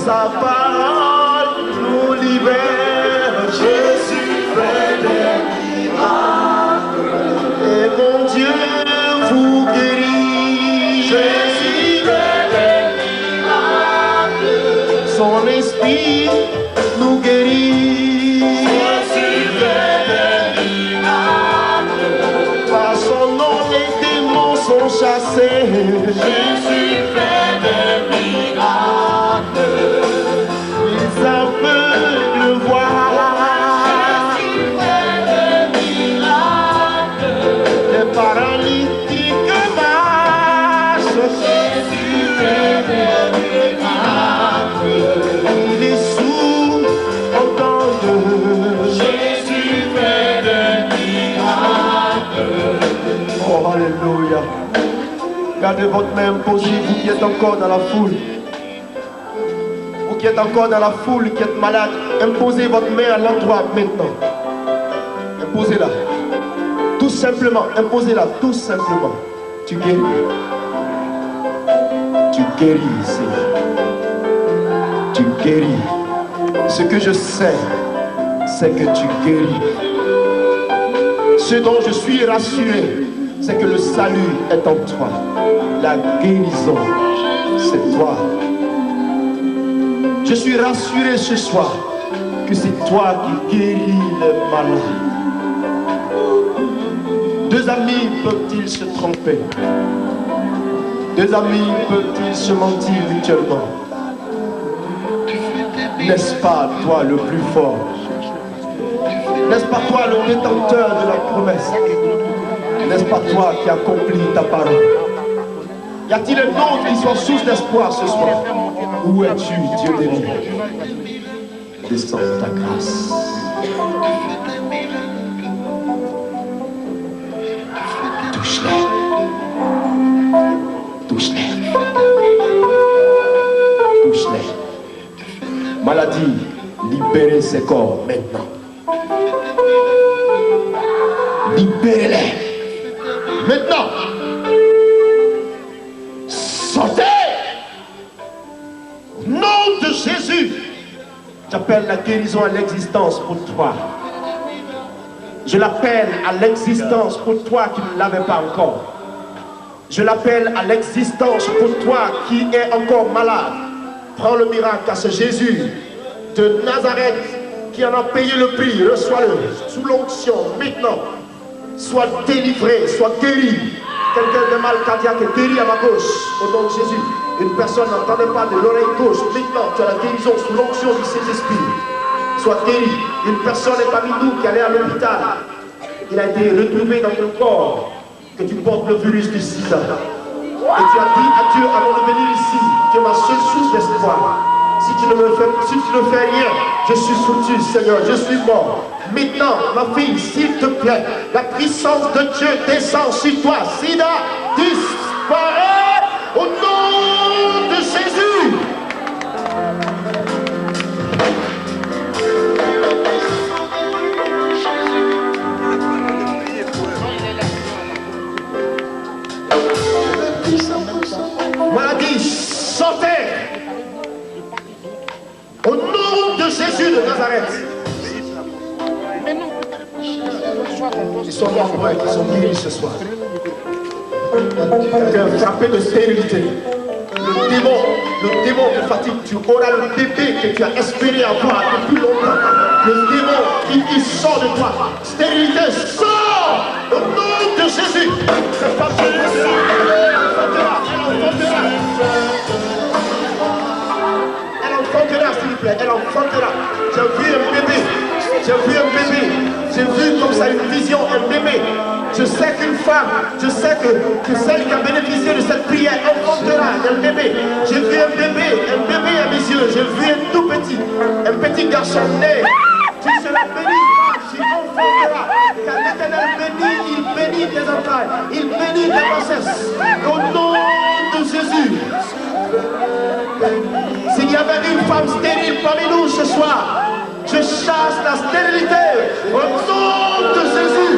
Sa parole nous libère. Jésus fait des miracles. Et mon Dieu vous guérit. Jésus fait des miracles. Son esprit nous guérit. Jésus fait des miracles. Par son nom les démons sont chassés. Jésus fait des miracles. Les aveugles voient. Jésus fait des miracles. Les paralytiques marchent. Jésus fait des miracles. Les sourds entendent. Jésus fait des miracles. Oh, alléluia. Gardez votre main posée, vous qui êtes encore dans la foule. Vous qui êtes encore dans la foule, qui êtes malade, imposez votre main à l'endroit maintenant. Imposez-la. Tout simplement, imposez-la, tout simplement. Tu guéris. Tu guéris, Seigneur. Tu guéris. Ce que je sais, c'est que tu guéris. Ce dont je suis rassuré, c'est que le salut est en toi. La guérison, c'est toi. Je suis rassuré ce soir que c'est toi qui guéris les malades. Deux amis peuvent-ils se tromper? Deux amis peuvent-ils se mentir mutuellement? N'est-ce pas toi le plus fort? N'est-ce pas toi le détenteur de la promesse? N'est-ce pas toi qui accomplis ta parole? Y a-t-il un autre qui soit source d'espoir ce soir? Où es-tu, Dieu des lieux? Descends ta grâce. Touche-les. Touche-les. Touche-les. Maladie, libérez ces corps maintenant. Libérez-les. Maintenant. Sortez. Au nom de Jésus. J'appelle la guérison à l'existence pour toi. Je l'appelle à l'existence pour toi qui ne l'avais pas encore. Je l'appelle à l'existence pour toi qui es encore malade. Prends le miracle à ce Jésus de Nazareth qui en a payé le prix. Reçois-le sous l'onction maintenant. Sois délivré, sois guéri. Quelqu'un de mal cardiaque est guéri à ma gauche au nom de Jésus. Une personne n'entendait pas de l'oreille gauche. Maintenant, tu as la guérison sous l'onction du Saint-Esprit. Sois guéri. Une personne est parmi nous qui allait à l'hôpital. Il a été retrouvé dans ton corps que tu portes le virus du sida. Et tu as dit à Dieu avant de venir ici, tu es ma seule source d'espoir. Si tu ne fais rien, je suis foutu, Seigneur, je suis mort. Maintenant, ma fille, s'il te plaît, la puissance de Dieu descend sur toi. Sida, disparaît au nom de Jésus. Maladie, sortez au nom de Jésus de Nazareth. Ils sont nombreux qui sont guéris ce soir. Tu es frappé de stérilité. Le démon de fatigue, tu auras le bébé que tu as espéré avoir depuis longtemps. Le démon qui sort de toi. Stérilité, sort au nom de Jésus. Cette femme, elle enfantera, s'il vous plaît, elle enfantera. J'ai vu un bébé. J'ai vu comme ça une vision, un bébé. Je sais qu'une femme, je sais que celle qui a bénéficié de cette prière enfantera un bébé. J'ai vu un bébé à mes yeux. J'ai vu un petit garçon né. Tu seras béni, tu enfantera. Car l'Éternel bénit, il bénit tes entrailles, il bénit tes grossesses. Au nom de Jésus. S'il y avait une femme stérile parmi nous ce soir, je chasse la stérilité au nom de Jésus.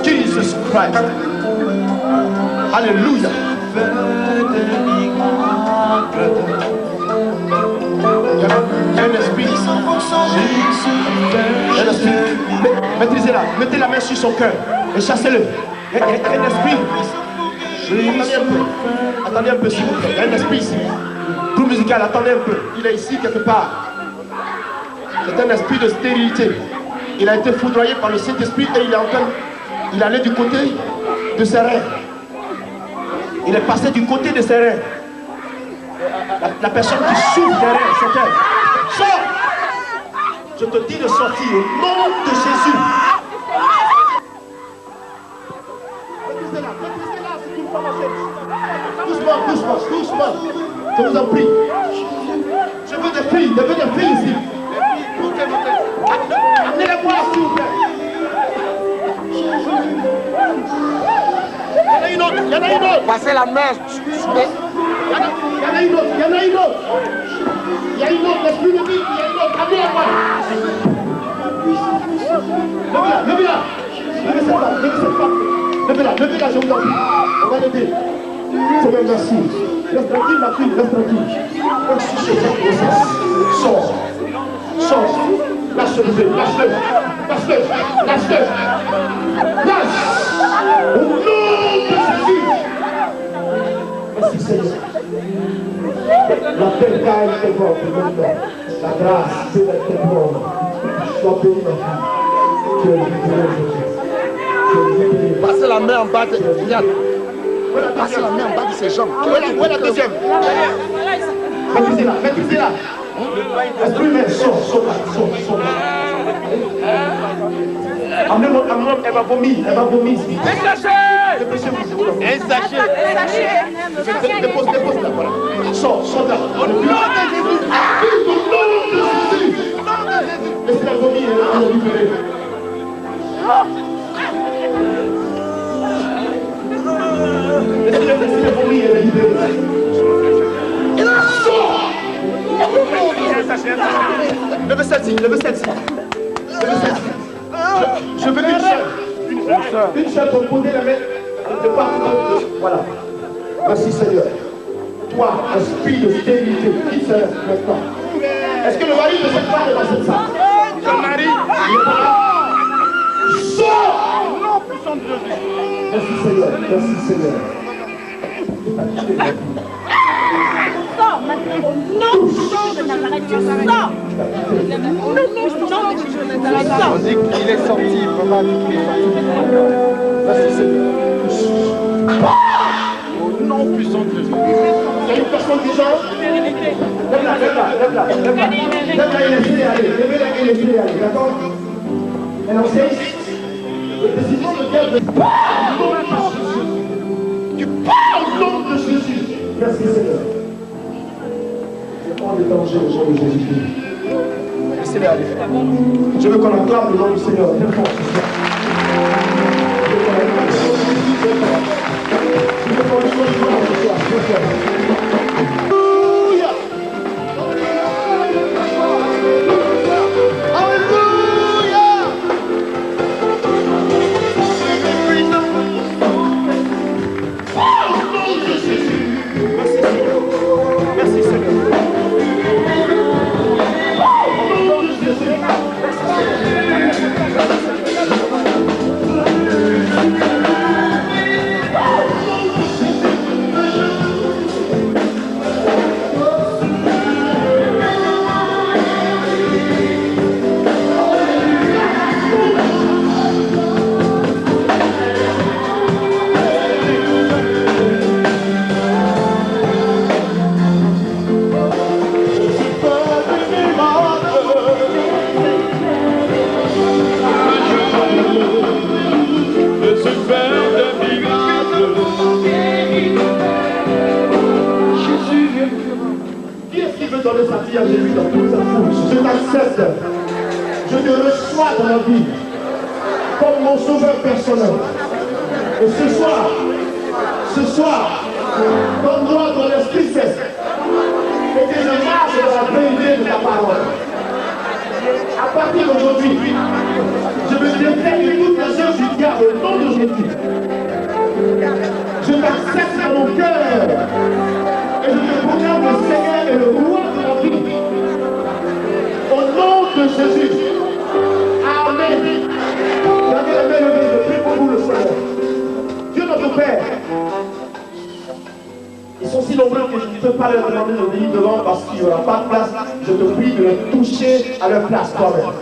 Jesus Christ. Alléluia. Il y a un esprit. Maîtrisez-la. Mettez la main sur son cœur et chassez-le. Il y a un esprit. Attendez un peu s'il vous plaît. Il y a un esprit ici. Groupe musical, attendez un peu. Il est ici quelque part. C'est un esprit de stérilité. Il a été foudroyé par le Saint-Esprit et il allait du côté de ses reins. Il est passé du côté de ses reins. La personne qui souffre des reins, c'est elle. Sors! Je te dis de sortir au nom de Jésus. Maîtrisez-la, c'est une femme enceinte. Doucement. Je vous en prie. Je veux des filles ici. Amenez-les-moi, s'il vous plaît. Il y en a une autre. Passez la main. Il y en a une autre. L'esprit de vie, il y a une autre. Amenez-la-moi. Levez-la. Levez cette femme. Levez-la, je vous en prie. On va l'aider. C'est bien, merci. Laisse tranquille, ma fille, laisse tranquille. Sors. Lâche-le. Lâche. Au nom de Jésus. Merci Seigneur. La paix caille tes corps maintenant. La grâce peut être tes corps. Sois béni, ma fille. Tu es libéré. Passez la main en bas de Yann. Passez la main en bas de ses jambes. Où est la deuxième? Maîtrisez-la. Esprit humain, sors. Amenez-moi, elle va vomir. Un sachet. Dépose-la, voilà. Sors là. Au nom de Jésus. Au nom de Jésus. Laissez-la vomir, elle est libérée. Laissez-la vomir, elle est libérée. Sors. Levez celle-ci. Je veux une seule pour poser la main de part et d'autre. Voilà. Merci Seigneur. Toi, esprit de stérilité, qui sert maintenant? Est-ce que le mari de cette femme est dans cette salle? Le mari, il est pas là. Sors! Non, puissant de Jésus. Merci Seigneur. Merci Seigneur. Sors maintenant. Non, de Nazareth, tu sors. On dit qu'il est sorti, papa dit qu'il est sorti. Merci Seigneur. Au nom puissant de Jésus. Il y a une personne disant, lève-la, et laissez-les aller. Lève-la et laissez-les aller, d'accord? Elle enseigne. La décision de Dieu de tu parles au nom de Jésus. Merci Seigneur. Je prends des dangers au nom de Jésus. Laissez-les aller. Je veux qu'on acclame le nom du Seigneur. Très fort ce soir. Je veux qu'on acclame le nom de Jésus. Très fort. Je veux qu'on acclame le nom de Jésus. Très fort. Donner sa vie à Jésus dans toute sa foule. Je t'accepte. Je te reçois dans ma vie comme mon sauveur personnel. Et ce soir, donne-moi ton esprit saint et que je marche dans la vérité de ta parole. À partir d'aujourd'hui, je me défais de toutes les œuvres du diable au nom de Jésus. Je t'accepte dans mon cœur et je te proclame le Seigneur et le roi de la vie. Au nom de Jésus. Amen. Gardez la main levée, je prie pour vous le Seigneur. Dieu notre Père. Ils sont si nombreux que je ne peux pas leur demander de venir devant parce qu'il n'y aura pas de place. Je te prie de les toucher à leur place toi-même.